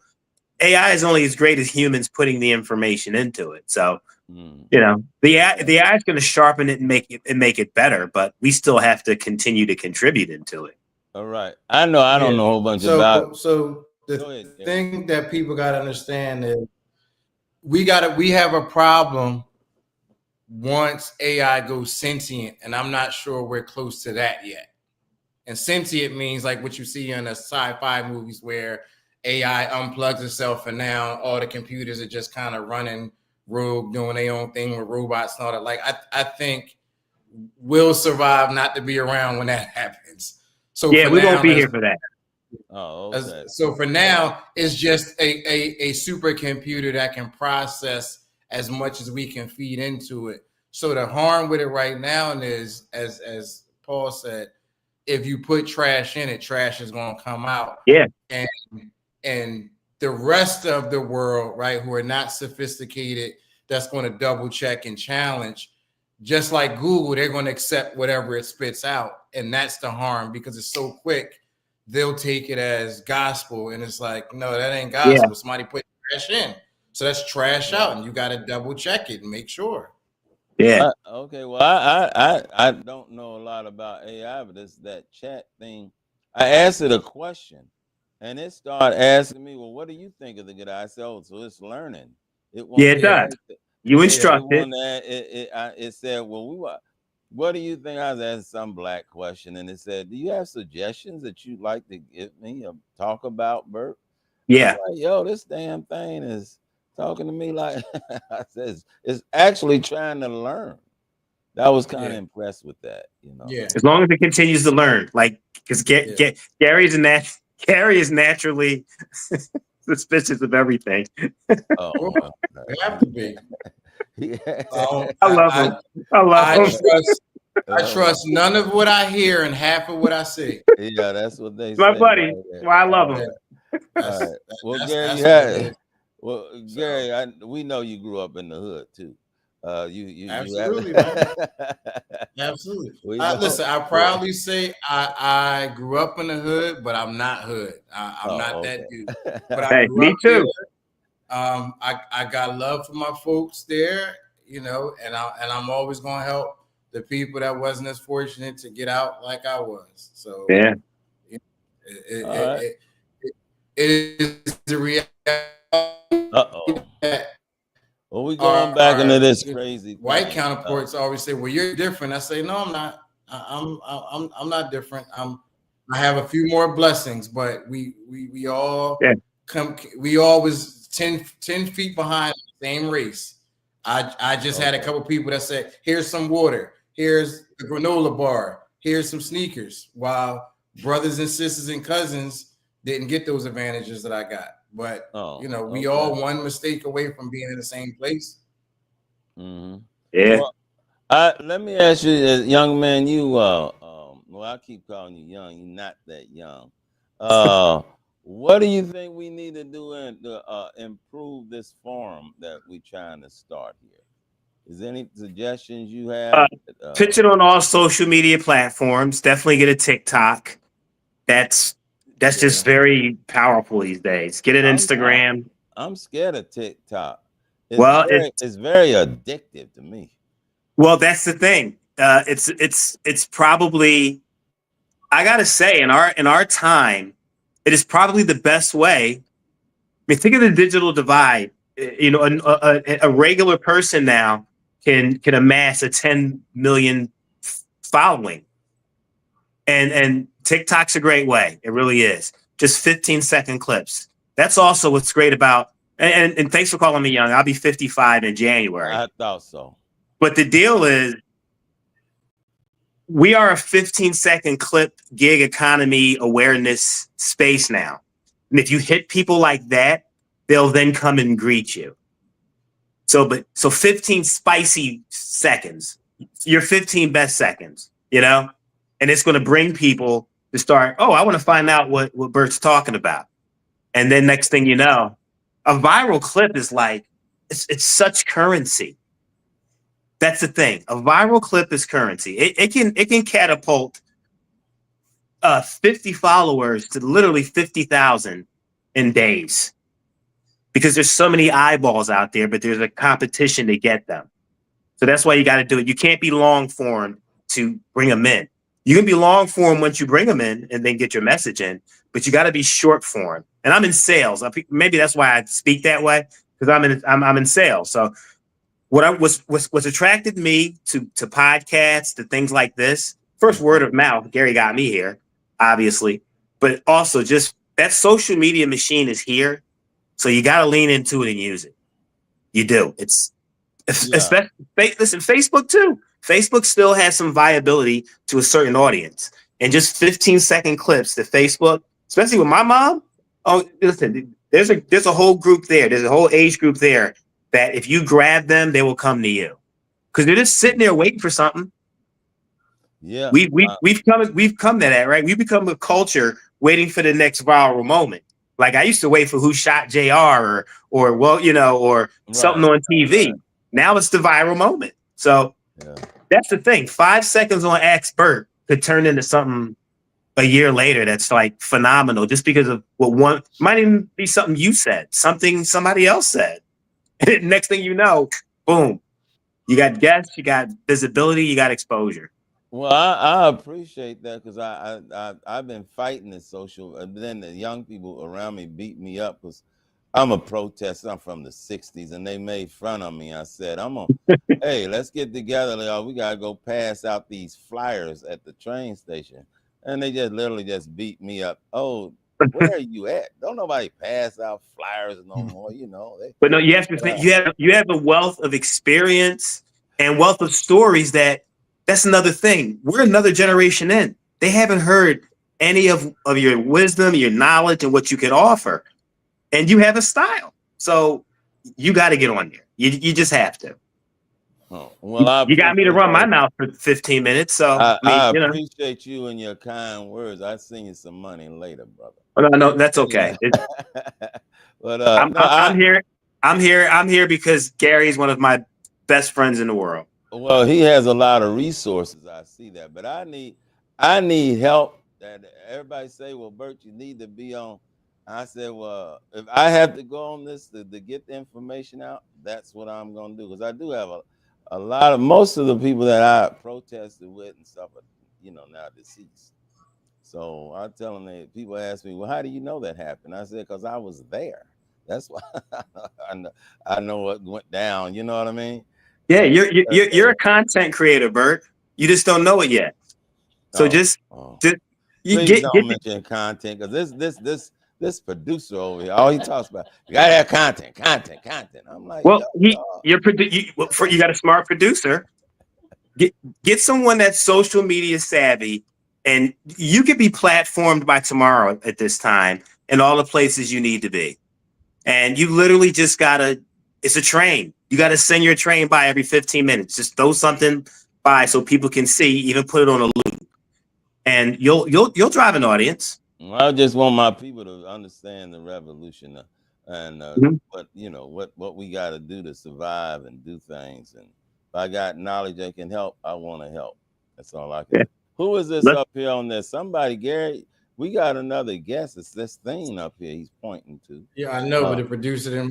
S5: AI is only as great as humans putting the information into it. So, the AI is going to sharpen it and make it better, but we still have to continue to contribute into it.
S2: All right. I know I don't know a whole bunch about.
S1: So the thing that people got to understand is we have a problem once AI goes sentient, and I'm not sure we're close to that yet. And sentient means like what you see in the sci-fi movies where AI unplugs itself and now all the computers are just kind of running rogue, doing their own thing with robots and all that. Like I think we'll survive not to be around when that happens. So
S5: yeah, we won't be here for that.
S2: Oh, okay.
S1: So for now, it's just a supercomputer that can process as much as we can feed into it. So the harm with it right now is, as Paul said, if you put trash in it, trash is going to come out.
S5: Yeah.
S1: And the rest of the world, right, who are not sophisticated, that's going to double check and challenge. Just like Google, they're going to accept whatever it spits out. And that's the harm because it's so quick. They'll take it as gospel. And it's like, no, that ain't gospel. Yeah. Somebody put trash in. So that's trash out. And you got to double check it and make sure.
S5: Yeah.
S2: Okay. Well, I don't know a lot about AI, but it's that chat thing. I asked it a question, and it started asking me, "Well, what do you think of the good?" I said, "Oh, so it's learning." It
S5: does. You instruct it.
S2: It said, "Well, what do you think?" I was asking some black question, and it said, "Do you have suggestions that you'd like to give me or talk about, Bert?"
S5: Yeah.
S2: Like, yo, this damn thing is talking to me like I says it's actually trying to learn. I was kind of impressed with that,
S1: Yeah.
S5: As long as it continues to learn, like because Gary is naturally suspicious of everything.
S2: Oh,
S1: they have to be.
S5: I love him.
S1: I trust none of what I hear and half of what I see.
S2: Yeah, that's what they
S5: say. My buddy.
S2: Right,
S5: well, I love him.
S2: Well, Gary, Gary, we know you grew up in the hood too. You
S1: absolutely, man. Absolutely. Listen, I proudly say I grew up in the hood, but I'm not hood. I'm not that dude. But I grew
S5: me
S1: up
S5: too.
S1: There. I got love for my folks there, and I'm always gonna help the people that wasn't as fortunate to get out like I was. So
S5: yeah,
S1: it is the reality.
S2: Well, we going back into this crazy
S1: white counterparts always say, "Well, you're different." I say, "No, I'm not. I'm not different. I have a few more blessings, but we all come. We all was 10 feet behind the same race. I just had a couple people that said, "Here's some water. Here's the granola bar. Here's some sneakers." While brothers and sisters and cousins didn't get those advantages that I got. But we all one mistake away from being in the same place.
S2: Mm-hmm.
S5: Yeah.
S2: Well, let me ask you, young man. You I keep calling you young. You're not that young. What do you think we need to do to improve this forum that we're trying to start here? Is there any suggestions you have?
S5: Pitch it on all social media platforms. Definitely get a TikTok. That's just very powerful these days. Get an Instagram.
S2: I'm scared of TikTok.
S5: It's
S2: very addictive to me.
S5: Well, that's the thing. It's probably, I gotta say, in our time, it is probably the best way. I mean, think of the digital divide a regular person now can amass a 10 million following, and TikTok's a great way. It really is. Just 15-second clips. That's also what's great about. And thanks for calling me young. I'll be 55 in January.
S2: I thought so.
S5: But the deal is, we are a 15-second clip gig economy awareness space now. And if you hit people like that, they'll then come and greet you. So 15 spicy seconds, your 15 best seconds, and it's going to bring people to start, oh, I want to find out what Bert's talking about. And then next thing you know, a viral clip is like, it's such currency. That's the thing. A viral clip is currency. It can catapult 50 followers to literally 50,000 in days, because there's so many eyeballs out there, but there's a competition to get them. So that's why you got to do it. You can't be long form to bring them in. You can be long form once you bring them in and then get your message in, but you got to be short form. And I'm in sales. Maybe that's why I speak that way, because I'm in sales. So what attracted me to podcasts, to things like this, first word of mouth. Gary got me here, obviously, but also just that social media machine is here. So you got to lean into it and use it. You do. Especially, listen, Facebook too. Facebook still has some viability to a certain audience, and just 15-second clips to Facebook, especially with my mom. Oh, listen, there's a whole group there. There's a whole age group there that if you grab them, they will come to you, because they're just sitting there waiting for something.
S2: Yeah,
S5: we've come to that, right? We've become a culture waiting for the next viral moment. Like I used to wait for who shot JR or something on TV. Right. Now it's the viral moment. So that's the thing. 5 seconds on Ask Bert could turn into something a year later that's like phenomenal, just because of what might even be something you said, something somebody else said. And next thing you know, boom, you got guests, you got visibility, you got exposure.
S2: Well, I appreciate that, because I've been fighting this social, and then the young people around me beat me up because I'm a protester. I'm from the 60s, and they made fun of me. I said, hey, let's get together. We got to go pass out these flyers at the train station. And they just literally just beat me up. Oh, where are you at? Don't nobody pass out flyers no more,
S5: But no, you have to think, you have a wealth of experience and wealth of stories that's another thing. We're another generation in. They haven't heard any of your wisdom, your knowledge, and what you can offer. And you have a style. So you got to get on there. You just have to.
S2: Oh, well,
S5: you got me to run my mouth for 15 minutes. So
S2: I appreciate you and your kind words. I'll send you some money later, brother.
S5: Oh, no, that's okay.
S2: But
S5: I'm here because Gary is one of my best friends in the world.
S2: Well, he has a lot of resources. I see that, but I need help. That everybody say, well, Bert, you need to be on. I said, well, if I have to go on this to get the information out, that's what I'm going to do. Because I do have a lot of, most of the people that I protested with and stuff are, now deceased. So I tell them, people ask me, well, how do you know that happened? I said, because I was there. That's why I know what went down. You know what I mean?
S5: Yeah, you're a content creator, Bert. You just don't know it yet. So
S2: please don't mention content, because this producer over here, all he talks about, you gotta have content. I'm like,
S5: well, you got a smart producer. Get someone that's social media savvy, and you could be platformed by tomorrow at this time in all the places you need to be. And you literally just it's a train. You got to send your train by every 15 minutes. Just throw something by so people can see, even put it on a loop. And you'll drive an audience.
S2: Well, I just want my people to understand the revolution and what we got to do to survive and do things. And if I got knowledge that can help, I want to help. That's all I can. Yeah. Who is this up here on this? Somebody, Gary. We got another guest. It's this thing up here he's pointing to.
S1: Yeah, I know, but the producer,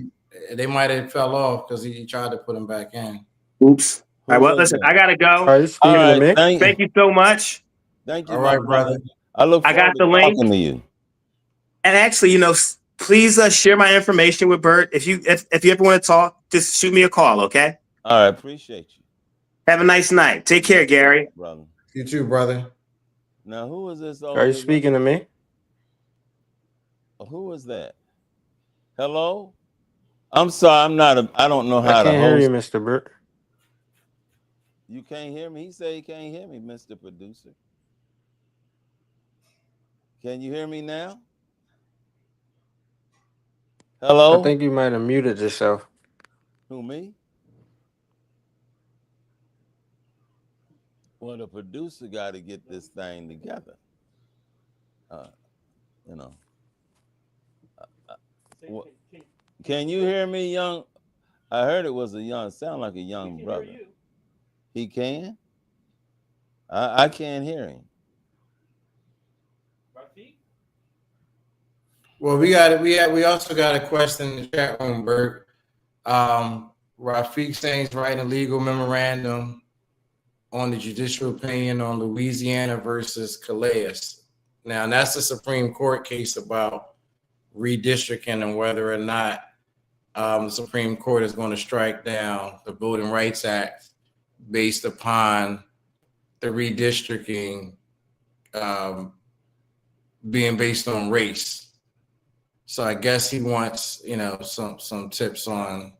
S1: they might have fell off because he tried to put them back in.
S5: Oops. All right, well, listen, I got to go.
S6: All right, Steve in the mix.
S5: Thank you so much.
S2: Thank you,
S1: all right, brother.
S2: I look forward to talking to you.
S5: And actually, please share my information with Bert. If you ever want to talk, just shoot me a call, okay?
S2: All right, appreciate you.
S5: Have a nice night. Take care, Gary.
S2: Brother.
S1: You too, brother.
S2: Now, who is this?
S6: Are you speaking to me?
S2: Who is that? Hello? I'm sorry, I don't know how
S6: I
S2: to
S6: can't hear
S2: host.
S6: you, Mr. Bert.
S2: You can't hear me? He said he can't hear me, Mr. Producer. Can you hear me now? Hello?
S6: I think you might have muted yourself.
S2: Who, me? Well, the producer got to get this thing together. You know. Can you hear me, young? I heard it was sound like a young brother. He can? I can't hear him.
S1: Well, we also got a question in the chat room, Bert. Rafiq Saints writing a legal memorandum on the judicial opinion on Louisiana versus Calais. Now, that's a Supreme Court case about redistricting and whether or not the Supreme Court is going to strike down the Voting Rights Act based upon the redistricting being based on race. So I guess he wants, some tips on.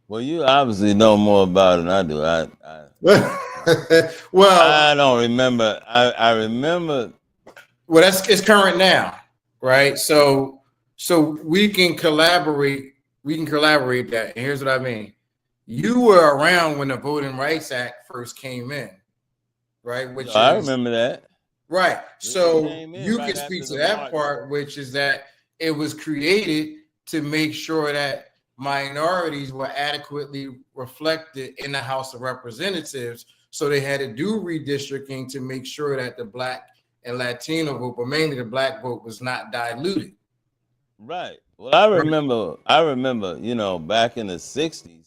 S2: Well, you obviously know more about it than I do.
S1: Well,
S2: I don't remember. I remember.
S1: Well, it's current now, right? So we can collaborate. We can collaborate that. And here's what I mean. You were around when the Voting Rights Act first came in, right?
S2: I remember that.
S1: Right. So you can speak to that part, which is that it was created to make sure that minorities were adequately reflected in the House of Representatives. So they had to do redistricting to make sure that the Black and Latino vote, but mainly the Black vote, was not diluted.
S2: Right. Well, I remember, back in the 60s,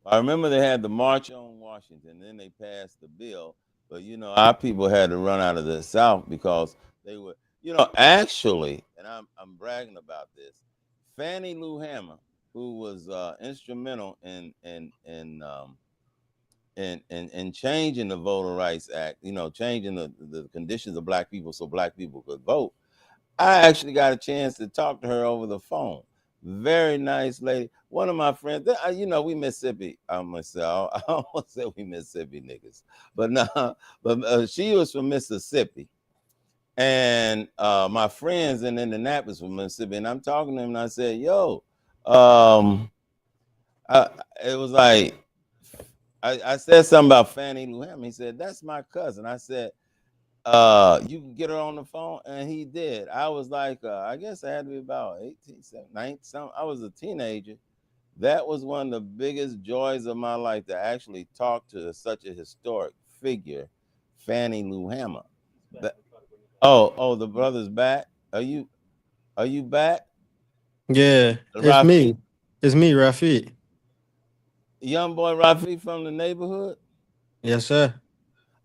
S2: I remember they had the March on Washington, then they passed the bill. But, our people had to run out of the South because they were, actually, and I'm bragging about this, Fannie Lou Hamer, who was instrumental in changing the Voting Rights Act, changing the conditions of Black people so Black people could vote. I actually got a chance to talk to her over the phone. Very nice lady. One of my friends, we Mississippi. I almost said we Mississippi niggas, but no, but she was from Mississippi. And my friends in Indianapolis from Mississippi, and I'm talking to him, and I said, "Yo, it was like I said something about Fannie Lou Hamer. He said, that's my cousin. I said, you can get her on the phone, and he did. I was like, I guess I had to be about 18, 19, something. I was a teenager. That was one of the biggest joys of my life, to actually talk to such a historic figure, Fannie Lou Hamer. The brother's back. Are you back?
S6: Yeah, it's me. It's me, Rafiq.
S2: Young boy Rafiq from the neighborhood?
S6: Yes, sir.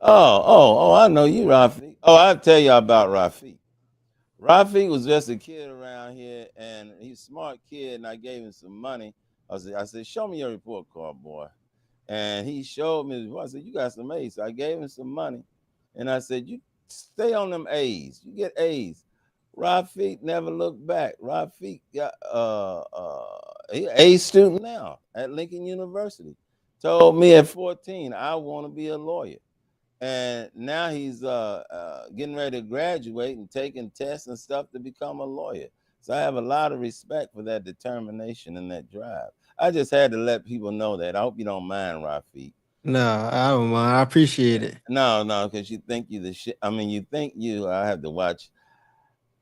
S2: Oh, I know you, Rafiq. Oh, I'll tell you about Rafiq. Rafiq was just a kid around here, and he's a smart kid, and I gave him some money. I said, show me your report card, boy. And he showed me his report. I said, you got some A's. So I gave him some money, and I said, you stay on them A's. You get A's. Rafiq never looked back. Rafiq got he's an A student now at Lincoln University. Told me at 14, I want to be a lawyer. And now he's getting ready to graduate and taking tests and stuff to become a lawyer. So I have a lot of respect for that determination and that drive. I just had to let people know that. I hope you don't mind, Rafiq.
S6: No, I don't mind. I appreciate it.
S2: No, because you think you the shit. I mean, you think you. I have to watch.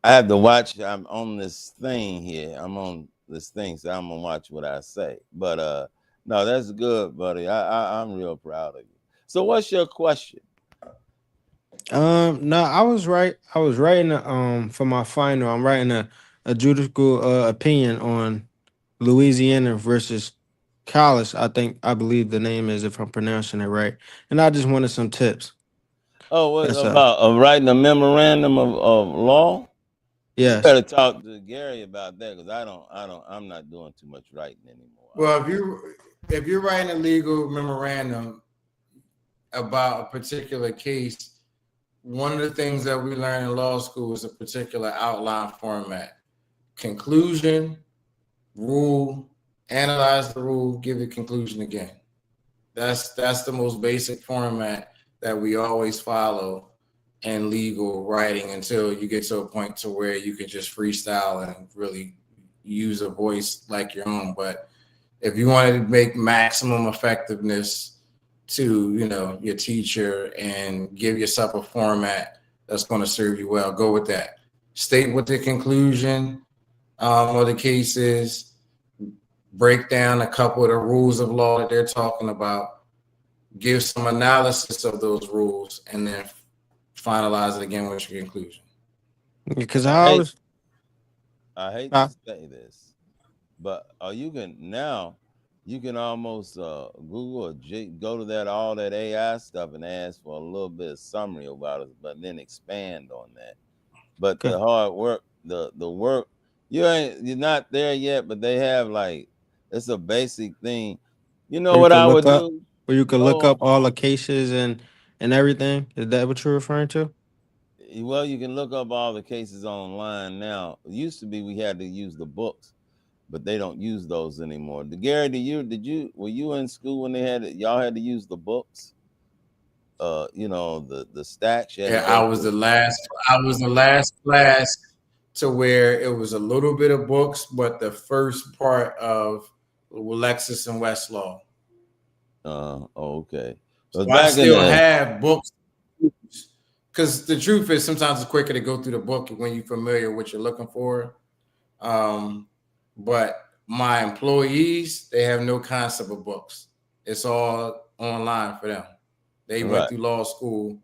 S2: I'm on this thing here. I'm on this thing, so I'm gonna watch what I say. But no, that's good, buddy. I'm real proud of you. So, what's your question?
S6: No, I was writing for my final. I'm writing a judicial opinion on Louisiana versus Calais. I believe the name is, if I'm pronouncing it right. And I just wanted some tips.
S2: Oh, what about writing a memorandum of law? You
S6: Yes.
S2: better talk to Gary about that because I'm not doing too much writing anymore.
S1: Well, if you're writing a legal memorandum about a particular case, one of the things that we learn in law school is a particular outline format: conclusion, rule, analyze the rule, give the conclusion again. That's the most basic format that we always follow in legal writing until you get to a point to where you can just freestyle and really use a voice like your own. But if you wanted to make maximum effectiveness to your teacher and give yourself a format that's going to serve you well, go with that. State what the conclusion of the case is, break down a couple of the rules of law that they're talking about, give some analysis of those rules, and then finalize it again with your conclusion.
S6: Because
S2: I
S6: I
S2: hate
S6: always
S2: I hate to
S6: uh,
S2: say this, but you can almost Google or go to that all that AI stuff and ask for a little bit of summary about it, but then expand on that. But the hard work, the work, you're not there yet, but they have like it's a basic thing. You know
S6: where you
S2: what
S6: could
S2: I
S6: look
S2: would
S6: up
S2: do?
S6: where you could look
S2: Go
S6: up all the cases and everything. Is that what you're referring to?
S2: Well, you can look up all the cases online now. It used to be we had to use the books, but they don't use those anymore. Gary, were you in school when y'all had to use the books? The stacks you had to
S1: Yeah,
S2: go through.
S1: I was the last class to where it was a little bit of books, but the first part of Lexis and Westlaw.
S2: Okay. Because
S1: So I
S2: back in
S1: still
S2: the
S1: have books because the truth is sometimes it's quicker to go through the book when you're familiar with what you're looking for. But my employees, they have no concept of books. It's all online for them. They went
S2: right,
S1: through law school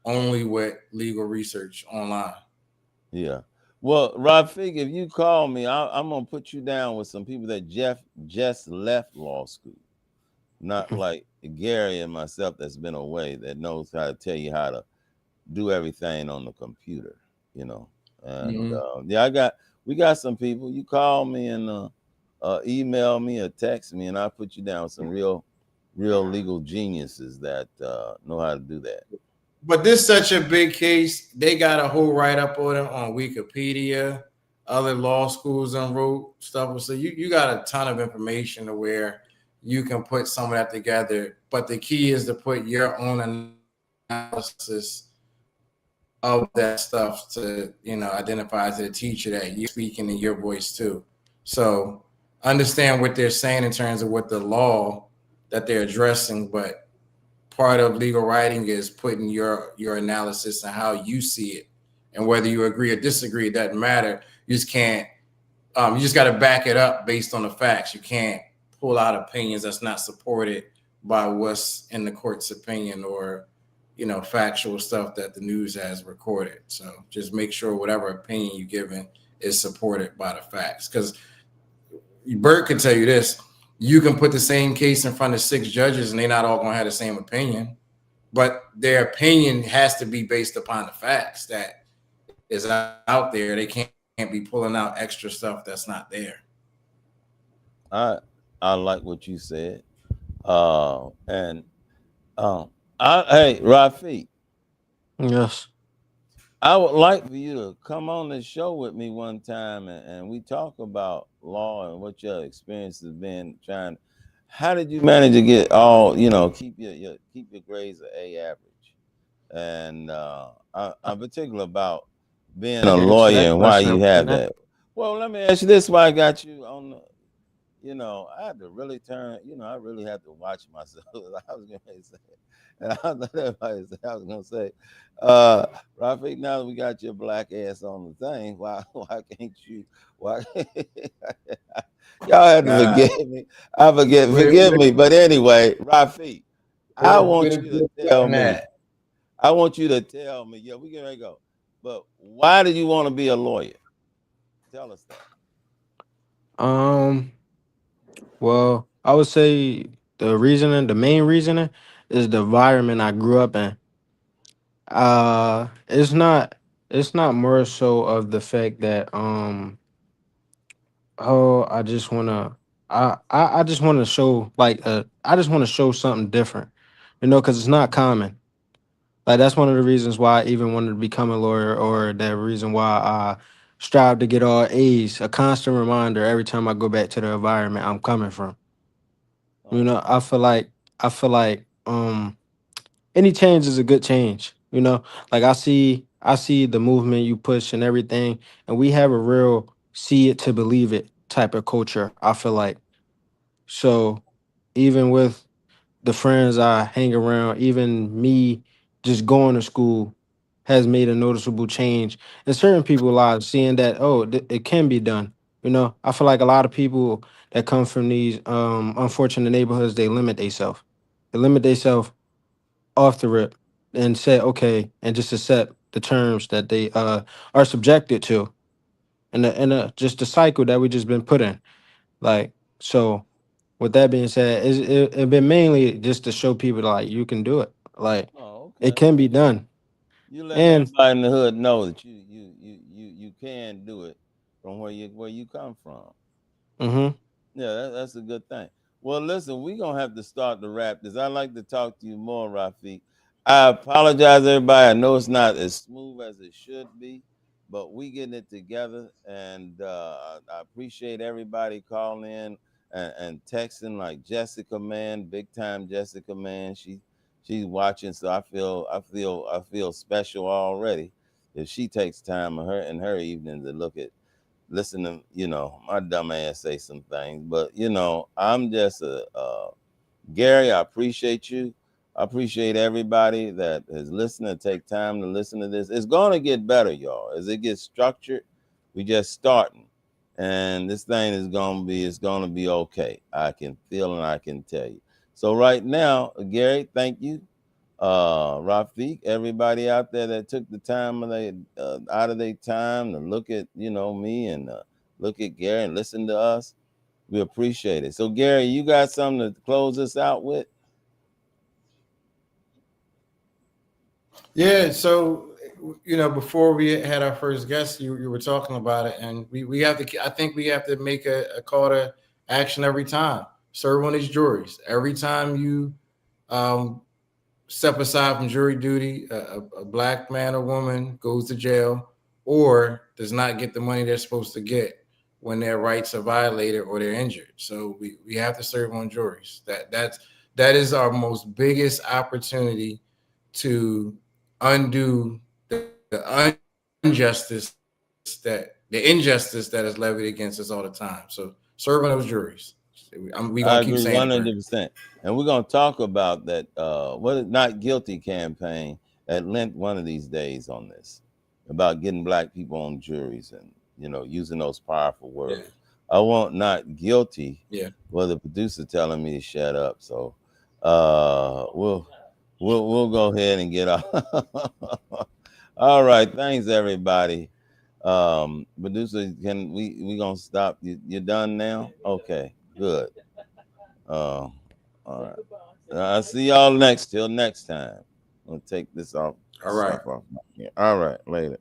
S1: only with legal research online.
S2: yeah. Well, Rafik, if you call me, I'm gonna put you down with some people that Jeff just left law school. Not like Gary and myself that's been away that knows how to tell you how to do everything on the computer, you know. And
S1: Mm-hmm.
S2: we got some people. You call me and email me or text me, and I'll put you down with some real legal geniuses that know how to do that.
S1: But this is such a big case. They got a whole write up on it on Wikipedia. Other law schools and wrote stuff. So you got a ton of information to where you can put some of that together. But the key is to put your own analysis of that stuff to identify to the teacher that you're speaking in your voice too. So understand what they're saying in terms of what the law that they're addressing, but part of legal writing is putting your analysis and how you see it, and whether you agree or disagree, it doesn't matter. You just can't. You just got to back it up based on the facts. You can't pull out opinions that's not supported by what's in the court's opinion or factual stuff that the news has recorded. So just make sure whatever opinion you're giving is supported by the facts. Because Bert can tell you this: you can put the same case in front of 6 judges, and they're not all going to have the same opinion. But their opinion has to be based upon the facts that is out there. They can't be pulling out extra stuff that's not there.
S2: I like what you said. And hey, Rafi,
S6: Yes.
S2: I would like for you to come on the show with me one time and we talk about law and what your experience has been trying. How did you manage to get keep your grades at A average? And I'm particular about being a
S6: I can answer
S2: lawyer
S6: that
S2: and why
S6: question
S2: you
S6: right
S2: have
S6: now.
S2: that. Well, let me ask you this: why I got you on the I had to really turn, I really had to watch myself. I was gonna say, and I was gonna say, Rafiq, now that we got your black ass on the thing, why can't you why y'all have to
S1: Nah,
S2: forgive me. Forgive me. But anyway, Rafiq, I
S1: with
S2: want
S1: a
S2: you to
S1: good
S2: tell
S1: on
S2: me,
S1: that.
S2: yeah, we can ready to go. But why did you want to be a lawyer? Tell us that.
S6: Um. Well, I would say the main reasoning, is the environment I grew up in. It's not. it's not more so of the fact that oh, I just wanna show like I just wanna show something different, because it's not common. Like that's one of the reasons why I even wanted to become a lawyer, or the reason why I strive to get all A's, a constant reminder every time I go back to the environment I'm coming from.
S2: Oh,
S6: I feel like any change is a good change. Like I see the movement you push and everything, and we have a real see it to believe it type of culture, I feel like. So even with the friends I hang around, even me just going to school has made a noticeable change in certain people's lives, seeing that, oh, it can be done. I feel like a lot of people that come from these unfortunate neighborhoods, they limit themselves. They limit themselves off the rip and say, okay, and just accept the terms that they are subjected to, and just the cycle that we just been put in. Like, so with that being said, it been mainly just to show people like you can do it. Like
S2: oh,
S6: it
S2: okay.
S6: can be done.
S2: You letting
S6: And
S2: everybody in the hood know that you can do it from where you come from.
S6: hmm
S2: Yeah, that's a good thing. Well, listen, we're gonna have to start to wrap this. I'd like to talk to you more, Rafiq. I apologize, everybody. I know it's not as smooth as it should be, but we getting it together, and I appreciate everybody calling in and texting, like Jessica, man, big time Jessica, man. She's watching, so I feel special already if she takes time in her evening to listen to my dumb ass say some things, but I'm just Gary. I appreciate you. I appreciate everybody that is listening. Take time to listen to this. It's gonna get better, y'all. As it gets structured, we just starting, and this thing is gonna be okay. I can feel and I can tell you. So right now, Gary, thank you. Rafiq, everybody out there that took the time out of their time to look at me and look at Gary and listen to us. We appreciate it. So Gary, you got something to close us out with?
S1: Yeah. So, before we had our first guest, you were talking about it, and we have to. I think we have to make a call to action every time. Serve on these juries every time you um, step aside from jury duty. A black man or woman goes to jail or does not get the money they're supposed to get when their rights are violated or they're injured. So we have to serve on juries. That is our most biggest opportunity to undo the injustice that is levied against us all the time. So serve on those juries. We gonna keep
S2: I
S1: saying it,
S2: agree
S1: Bert.
S2: 100%. And we're gonna talk about that what is not guilty campaign at length one of these days on this about getting black people on juries and using those powerful
S1: Yeah,
S2: words. I want not guilty.
S1: yeah.
S2: Well, the producer telling me to shut up, so we'll go ahead and get off. All right, thanks everybody. Producer, can we gonna stop? You done now? Okay, good. Uh, all right. I'll see y'all till next time. We'll take this off
S1: All
S2: stuff
S1: right.
S2: off. Yeah. All right, later.